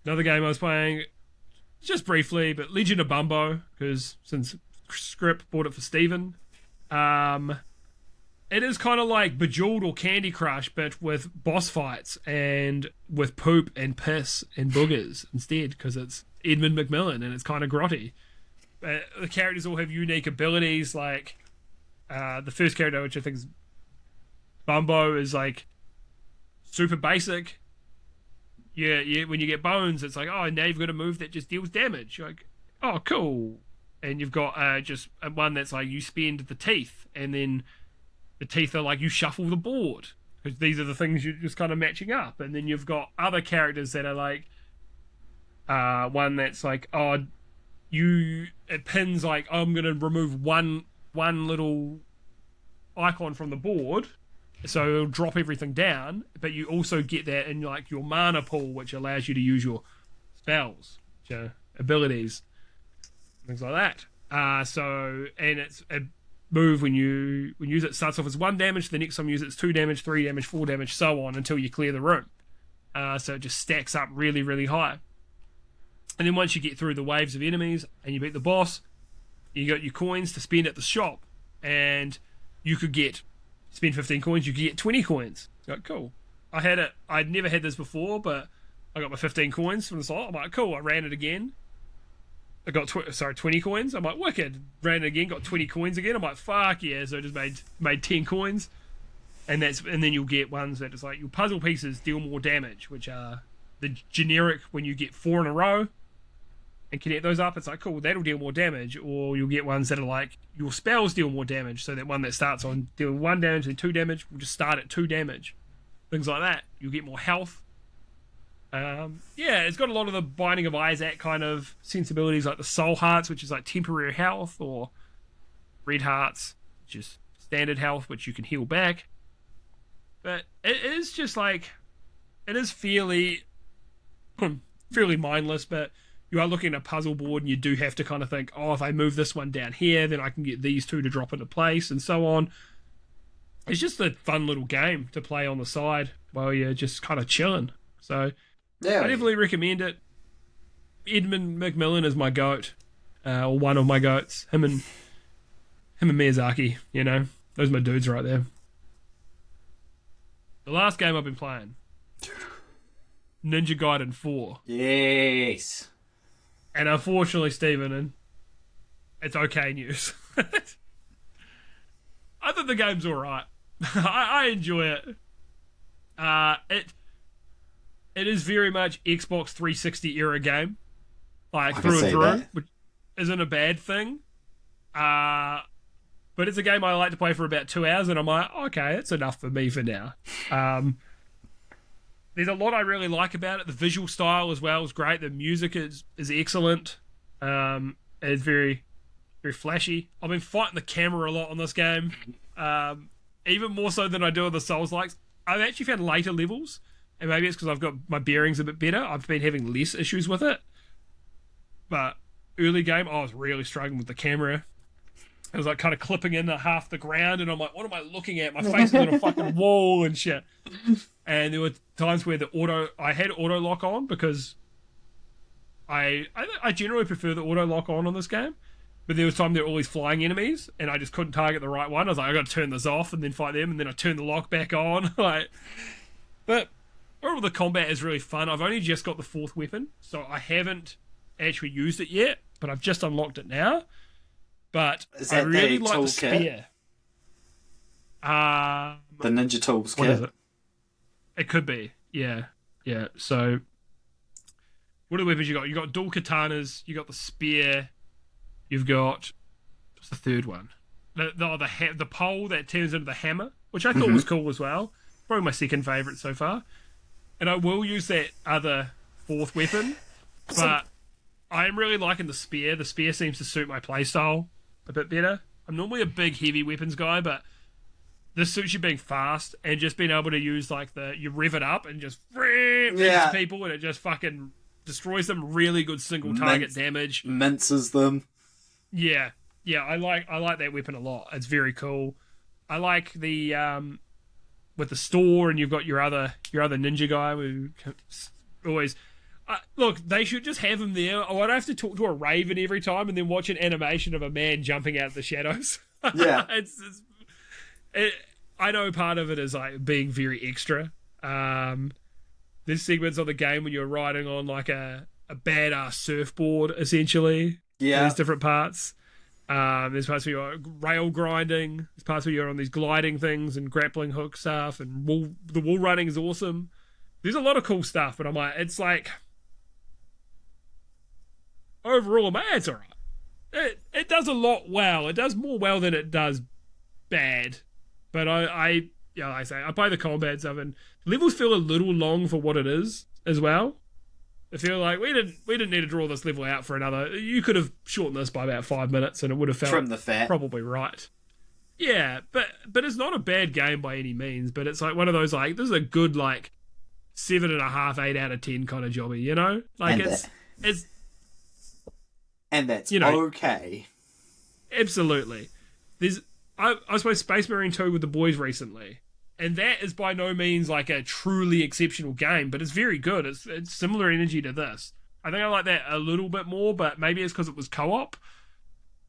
another game I was playing just briefly, but Legend of Bumbo, because since Script bought it for Steven, it is kind of like Bejeweled or Candy Crush, but with boss fights and with poop and piss and boogers instead, because it's Edmund McMillan and it's kind of grotty. The characters all have unique abilities, like the first character, which I think is Bumbo, is like super basic. Yeah, when you get bones, it's like, oh, now you've got a move that just deals damage. You're like, oh, cool. And you've got just one that's like you spend the teeth, and then the teeth are like you shuffle the board, because these are the things you're just kind of matching up. And then you've got other characters that are like one that's like, oh, it pins like, oh, I'm going to remove one little icon from the board, so it'll drop everything down, but you also get that in like your mana pool, which allows you to use your spells, abilities, things like that. So, and it's a move when you use it starts off as 1 damage, the next time you use it's 2 damage, 3 damage, 4 damage, so on until you clear the room. So it just stacks up really, really high. And then once you get through the waves of enemies and you beat the boss, you got your coins to spend at the shop, and you could spend 15 coins, you could get 20 coins. Like, cool. I'd never had this before, but I got my 15 coins from the slot. I'm like, cool. I ran it again. I got 20 coins. I'm like, wicked. Ran it again, got 20 coins again. I'm like, fuck yeah. So I just made 10 coins. And then you'll get ones that is like your puzzle pieces deal more damage, which are the generic when you get 4 in a row and connect those up. It's like, cool, that'll deal more damage. Or you'll get ones that are like your spells deal more damage. So that one that starts on dealing 1 damage and 2 damage will just start at 2 damage. Things like that. You'll get more health. Yeah, it's got a lot of the Binding of Isaac kind of sensibilities, like the Soul Hearts, which is like temporary health, or Red Hearts, which is standard health, which you can heal back. But it is just like, it is fairly mindless, but you are looking at a puzzle board and you do have to kind of think, oh, if I move this one down here, then I can get these two to drop into place, and so on. It's just a fun little game to play on the side while you're just kind of chilling. So Yeah, I definitely recommend it. Edmund McMillan is my goat, or one of my goats. Him and Miyazaki, those are my dudes right there. The last game I've been playing, Ninja Gaiden 4. Yes. And unfortunately, Stephen, it's okay news. I think the game's all right. I enjoy it. It is very much Xbox 360 era game, like through and through, which isn't a bad thing. But it's a game I like to play for about 2 hours, and I'm like, okay, it's enough for me for now. There's a lot I really like about it. The visual style as well is great. The music is excellent. It's very, very flashy. I've been fighting the camera a lot on this game, even more so than I do on the Souls-likes. I've actually found later levels, and maybe it's because I've got my bearings a bit better. I've been having less issues with it. But early game, I was really struggling with the camera. It was like kind of clipping in half the ground, and I'm like, what am I looking at? My face is on a fucking wall and shit. And there were times where I had auto lock on because I generally prefer the auto lock on this game. But there was time there were all these flying enemies, and I just couldn't target the right one. I was like, I got to turn this off and then fight them, and then I turn the lock back on. But overall, the combat is really fun. I've only just got the 4th weapon, so I haven't actually used it yet, but I've just unlocked it now. But I really like the spear. The Ninja Tools what kit? Is it? It could be, yeah. So, what are the weapons you got? You got dual katanas, you got the spear, you've got, what's the third one? The pole that turns into the hammer, which I thought was cool as well. Probably my second favourite so far. And I will use that other 4th weapon, but I am really liking the spear. The spear seems to suit my playstyle a bit better. I'm normally a big heavy weapons guy, but this suits you being fast and just being able to use you rev it up and just hits people, and it just fucking destroys them. Really good single target damage. Minces them. Yeah, I like that weapon a lot. It's very cool. I like the with the store, and you've got your other ninja guy who always. Look, they should just have him there. Oh, I'd have to talk to a raven every time and then watch an animation of a man jumping out of the shadows. Yeah. I know part of it is like being very extra. There's segments of the game when you're riding on like a badass surfboard, essentially. Yeah. There's different parts. There's parts where you're rail grinding. There's parts where you're on these gliding things and grappling hook stuff, and the wall running is awesome. There's a lot of cool stuff, but I'm like, it's like... Overall, man, it's alright. It does a lot well. It does more well than it does bad. But I play the combat stuff, and levels feel a little long for what it is as well. I feel like we didn't need to draw this level out for another. You could have shortened this by about 5 minutes, and it would have felt Trim the fat. Probably right. Yeah, but it's not a bad game by any means. But it's like one of those like this is a good like 7.5, 8 out of 10 kind of jobby. You know, like it's. And that's okay. Absolutely. I was playing Space Marine 2 with the boys recently, and that is by no means like a truly exceptional game, but it's very good. It's similar energy to this. I think I like that a little bit more, but maybe it's because it was co-op.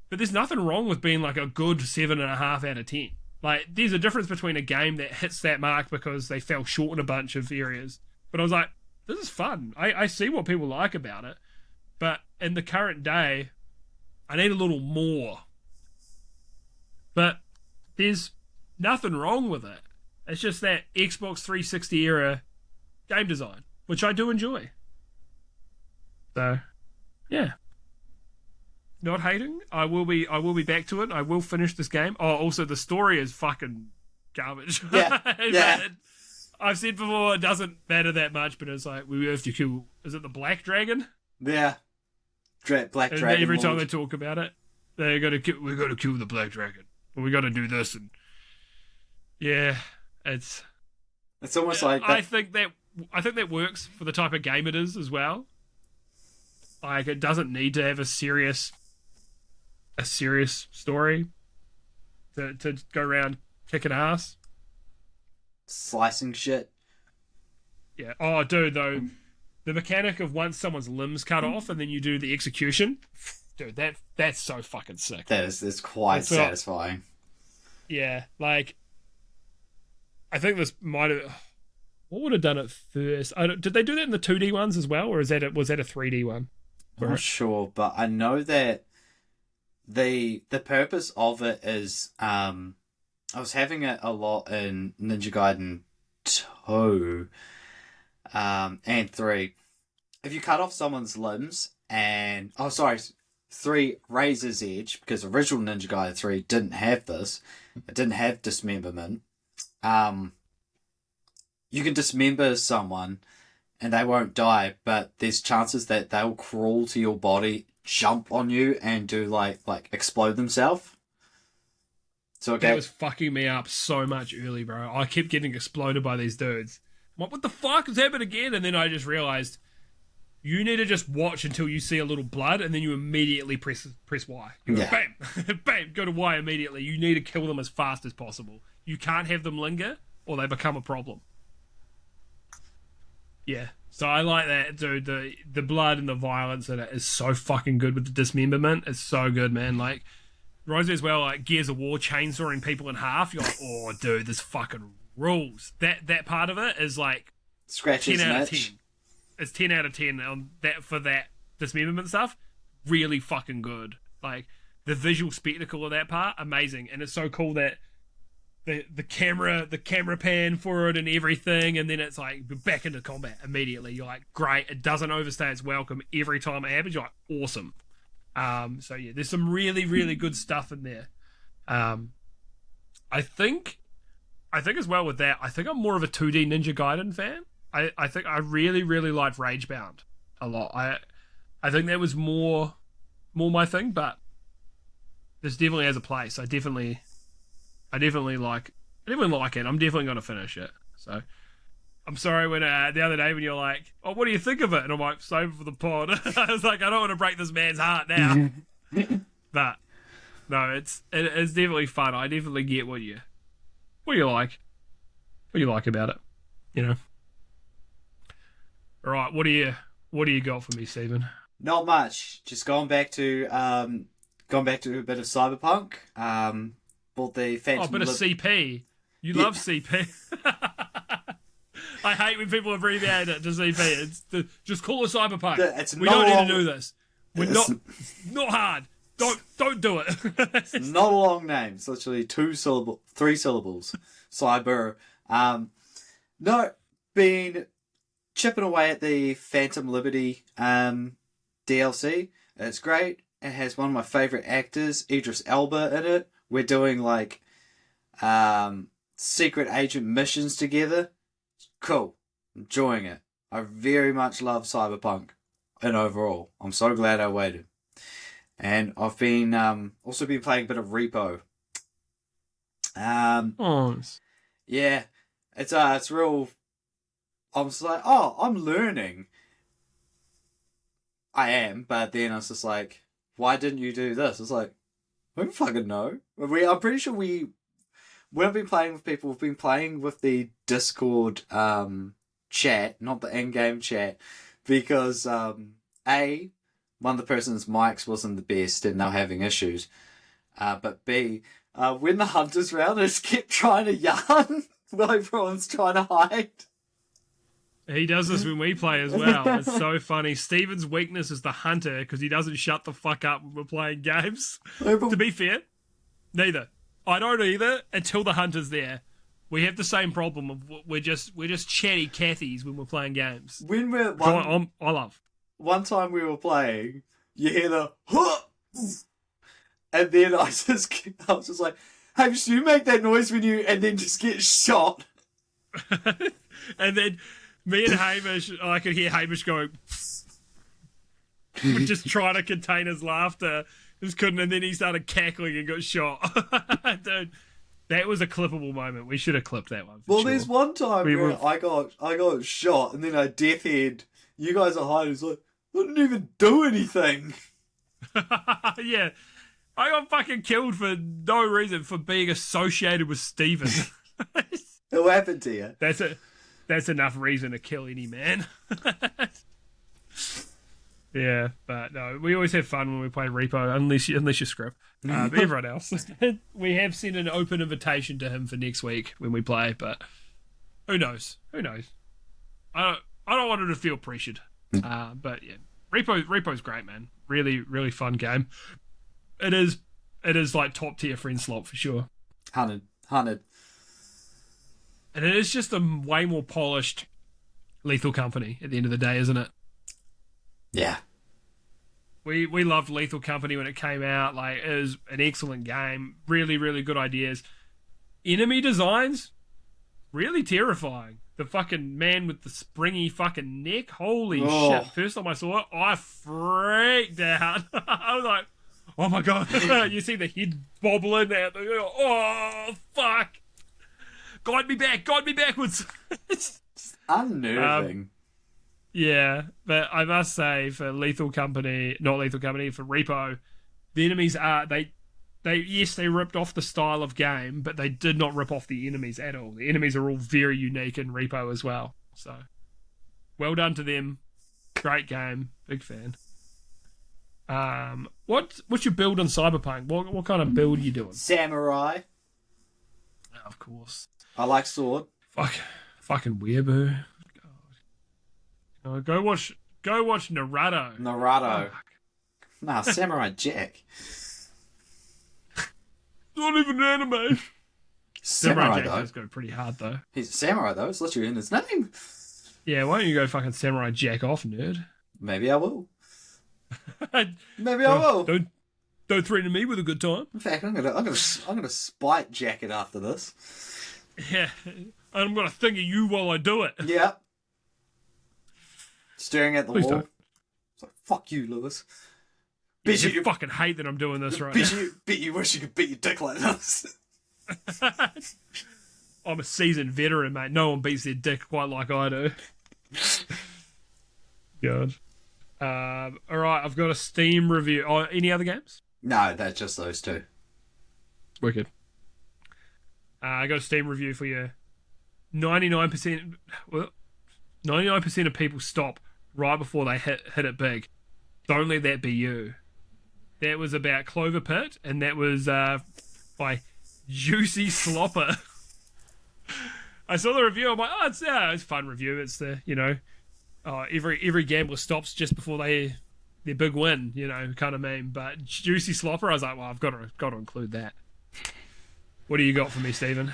But there's nothing wrong with being like a good 7.5 out of 10. Like, there's a difference between a game that hits that mark because they fell short in a bunch of areas. But I was like, this is fun. I see what people like about it. But in the current day, I need a little more. But there's nothing wrong with it. It's just that Xbox 360 era game design, which I do enjoy. So, yeah. Not hating. I will be back to it. I will finish this game. Oh, also the story is fucking garbage. Yeah. Yeah. I've said before, it doesn't matter that much, but it's like, we have to kill, is it the Black Dragon? Yeah. Black and Dragon. Every Lord. time they talk about it, we got to kill the Black Dragon. Or we got to do this. And yeah, it's almost like that. I think that works for the type of game it is as well. Like, it doesn't need to have a serious story to go around kicking ass. Slicing shit. Yeah. Oh, dude, though, the mechanic of once someone's limbs cut off and then you do the execution, dude, that's so fucking sick. That's quite satisfying. Yeah, like, I think this might have... What would have done it first? Did they do that in the 2D ones as well, or was that a 3D one? I'm not sure, but I know that the purpose of it is I was having it a lot in Ninja Gaiden 2 and 3. If you cut off someone's limbs and... Oh, sorry. 3, Razor's Edge, because original Ninja Gaiden 3 didn't have this. It didn't have dismemberment. You can dismember someone and they won't die, but there's chances that they'll crawl to your body, jump on you, and do like explode themselves. So that was fucking me up so much early, bro. I kept getting exploded by these dudes. I'm like, what the fuck has happened again? And then I just realized you need to just watch until you see a little blood, and then you immediately press Y. You go, bam, bam, go to Y immediately. You need to kill them as fast as possible. You can't have them linger, or they become a problem. Yeah, so I like that, dude. The blood and the violence in it is so fucking good with the dismemberment. It's so good, man. Like, Rose as well, like Gears of War chainsawing people in half. You're like, oh, dude, this fucking rules. That part of it is like scratches 10 out of 10. It's 10 out of 10 on that for that dismemberment stuff. Really fucking good. Like, the visual spectacle of that part, amazing. And it's so cool that the camera pan for it and everything, and then it's like back into combat immediately. You're like, great. It doesn't overstay its welcome every time it happens. You're like, awesome. So yeah, there's some really, really good stuff in there. I think as well with that, I think I'm more of a 2D Ninja Gaiden fan. I think I really, really liked Ragebound a lot. I think that was more my thing, but this definitely has a place. I definitely like it. I'm definitely going to finish it. So I'm sorry when the other day when you're like, oh, what do you think of it? And I'm like, save it for the pod. I was like, I don't want to break this man's heart now. But no, it's definitely fun. I definitely get what you like about it, you know. All right, what do you got for me, Stephen? Not much. Just going back to a bit of Cyberpunk. Bought the Phantom. Oh, a bit of CP. You love CP. I hate when people abbreviate it to CP. Just call it Cyberpunk. We don't need to do this. We're not hard. Don't do it. It's not a long name. It's literally 3 syllables. Cyber. No, been chipping away at the Phantom Liberty DLC. It's great. It has one of my favourite actors, Idris Elba, in it. We're doing like secret agent missions together. Cool. Enjoying it. I very much love Cyberpunk and overall. I'm so glad I waited. And I've been also been playing a bit of Repo. Yeah. It's real. I'm just like, oh, I'm learning. I am, but then I was just like, why didn't you do this? It's like, I don't fucking know. I'm pretty sure we haven't been playing with people. We've been playing with the Discord chat, not the in-game chat, because one of the person's mics wasn't the best and they were having issues. But B, when the hunter's round, I just kept trying to yarn while everyone's trying to hide. He does this when we play as well. It's so funny. Steven's weakness is the hunter because he doesn't shut the fuck up when we're playing games. To be fair, neither. I don't either until the hunter's there. We have the same problem of we're just chatty Cathys when we're playing games. When we're I love. One time we were playing, you hear the huh! And then I was just like, hey, should you make that noise when you and then just get shot? And then me and Hamish, I could hear Hamish going, just trying to contain his laughter. Just couldn't, and then he started cackling and got shot. Dude, that was a clippable moment. We should have clipped that one. Well, sure. There's one time where I got shot, and then I death-head. You guys are hiding. It's like, I didn't even do anything. Yeah. I got fucking killed for no reason for being associated with Steven. What happened to you? That's enough reason to kill any man. Yeah, but no, we always have fun when we play Repo, unless you script. But everyone else, we have sent an open invitation to him for next week when we play. But who knows? Who knows? I don't want him to feel pressured. But yeah, Repo's great, man. Really, really fun game. It is like top tier friend slot for sure. 100. 100. And it is just a way more polished Lethal Company at the end of the day, isn't it? Yeah. We loved Lethal Company when it came out. Like, it was an excellent game. Really, really good ideas. Enemy designs, really terrifying. The fucking man with the springy fucking neck. Holy shit. First time I saw it, I freaked out. I was like, oh my God. You see the head bobbling out. Oh, fuck. Guide me backwards. It's unnerving. Yeah, but I must say, for Lethal Company, not Lethal Company, for Repo, the enemies are, yes, they ripped off the style of game, but they did not rip off the enemies at all. The enemies are all very unique in Repo as well. So, well done to them. Great game. Big fan. What's your build on Cyberpunk? What kind of build are you doing? Samurai. Oh, of course. I like sword. Fucking weeaboo. Go watch Naruto. Naruto. Nah, Samurai Jack. Not even anime. Samurai Jack though. does go pretty hard though. He's a samurai though. It's literally in his name. Yeah, why don't you go fucking Samurai Jack off, nerd? Maybe I will. Maybe I will. Don't threaten me with a good time. In fact, I'm gonna spite Jack it after this. Yeah, I'm gonna think of you while I do it. Yeah. Staring at the Please wall. don't. It's like, fuck you, Lewis. You fucking hate that I'm doing this right now. Bet you wish you could beat your dick like this. I'm a seasoned veteran, mate. No one beats their dick quite like I do. God. All right, I've got a Steam review. Oh, any other games? No, that's just those two. Wicked. I got a Steam review for you. 99%. Well, 99% of people stop right before they hit it big. Don't let that be you. That was about Clover Pit, and that was by Juicy Slopper. I saw the review. I'm like, oh, it's a fun review. It's the every gambler stops just before their big win, kind of meme. But Juicy Slopper, I was like, well, I've got to include that. What do you got for me, Stephen?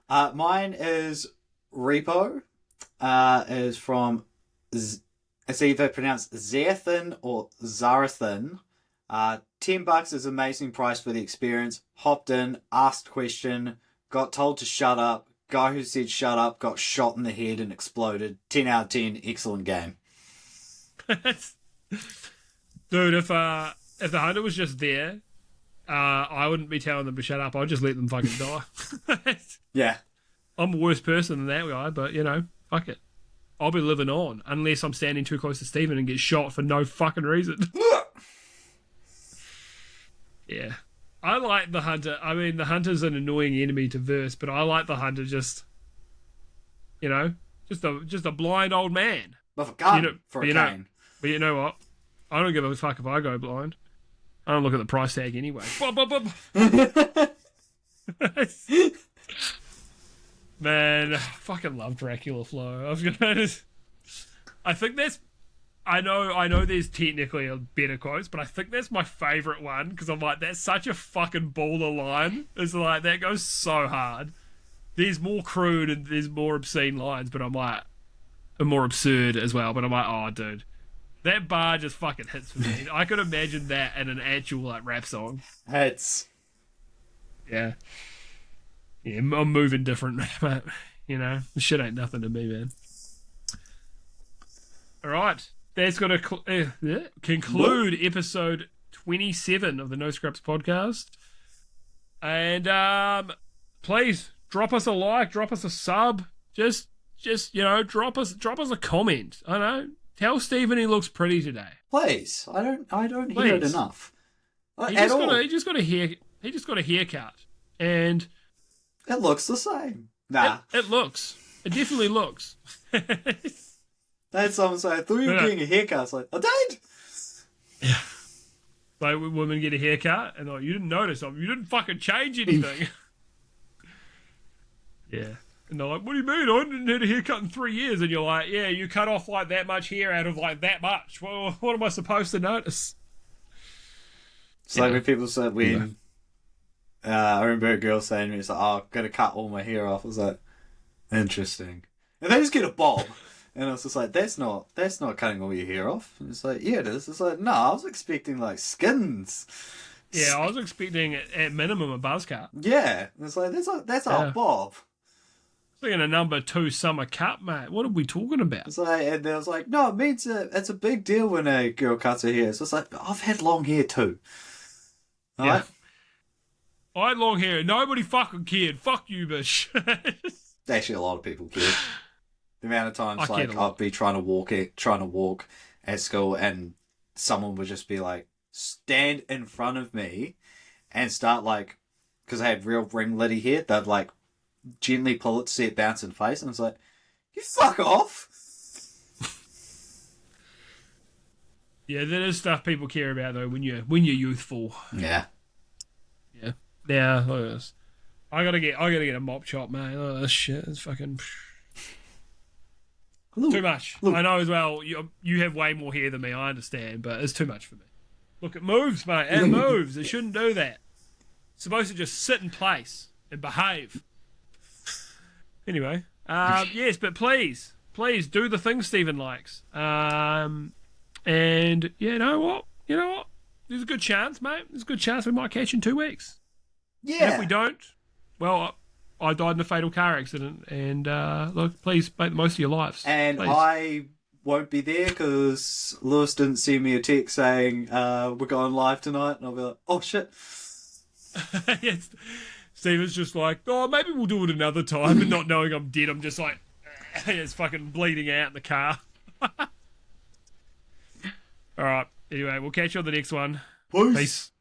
Mine is Repo. Is from it's either pronounced Zarathan or Zarathan. $10 is amazing price for the experience. Hopped in, asked question, got told to shut up. Guy who said shut up got shot in the head and exploded. 10 out of 10, excellent game. Dude, if the hunter was just there, I wouldn't be telling them to shut up. I'd just let them fucking die. Yeah. I'm a worse person than that guy, but fuck it. I'll be living on unless I'm standing too close to Steven and get shot for no fucking reason. Yeah. I like the hunter. I mean, the hunter's an annoying enemy to verse, but I like the hunter just a blind old man. With a gun for a cane. But you know what? I don't give a fuck if I go blind. I don't look at the price tag anyway. Man, I fucking love Dracula Flow. I think that's... I know there's technically a better quotes, but I think that's my favourite one, because I'm like, that's such a fucking baller line. It's like, that goes so hard. There's more crude and there's more obscene lines, but I'm like... And more absurd as well, but I'm like, oh, dude. That bar just fucking hits for me. I could imagine that in an actual, rap song. Hits. Yeah. Yeah, I'm moving different, but, this shit ain't nothing to me, man. All right. That's going to conclude episode 27 of the No Scraps podcast. And please, drop us a like, drop us a sub. Just drop us a comment. I know. Tell Stephen he looks pretty today. Please. I don't hear it enough. He just got a haircut. And... It looks the same. Nah. It looks. It definitely looks. That's someone saying, I thought you were getting a haircut. It's like, I did! Yeah. Like when women get a haircut and you didn't notice. You didn't fucking change anything. Yeah. And they're like, what do you mean? I didn't have a haircut in 3 years. And you're like, yeah, you cut off that much hair out of that much. Well, what am I supposed to notice? It's like when people say I remember a girl saying to me, it's like, oh, I'm going to cut all my hair off. I was like, interesting. And they just get a bob. And I was just like, that's not cutting all your hair off. And it's like, yeah, it is. It's like, no, I was expecting like skins. Yeah, I was expecting at minimum a buzz cut. Yeah. It's like, that's our bob. It's like a number 2 summer cut, mate. What are we talking about? It's like, and I was like, no, it means it's a big deal when a girl cuts her hair. So it's like, I've had long hair too. All Yeah. right? I had long hair. Nobody fucking cared. Fuck you, bitch. Actually, a lot of people care. The amount of times I like I'd be trying to walk at school, and someone would just be like, stand in front of me, and start like, because I had real ringlety hair, they'd like gently pull it to see it bounce in face, and I was like, you fuck off. Yeah, that is stuff people care about though when you're youthful. Yeah. Yeah. Now look at this. I gotta get a mop chop, man. Look at this shit. It's fucking too much. Look. I know as well. You have way more hair than me. I understand, but it's too much for me. Look, it moves, mate. It moves. It shouldn't do that. It's supposed to just sit in place and behave. Anyway, yes, but please do the thing Stephen likes. And you know what? There's a good chance, mate. There's a good chance we might catch in 2 weeks. Yeah. And if we don't, well, I died in a fatal car accident. And look, please make the most of your lives. And please. I won't be there because Lewis didn't send me a text saying we're going live tonight, and I'll be like, oh shit. Yes. Stephen's just like, oh, maybe we'll do it another time, and not knowing I'm dead, I'm just like, it's fucking bleeding out in the car. All right. Anyway, we'll catch you on the next one. Peace. Peace.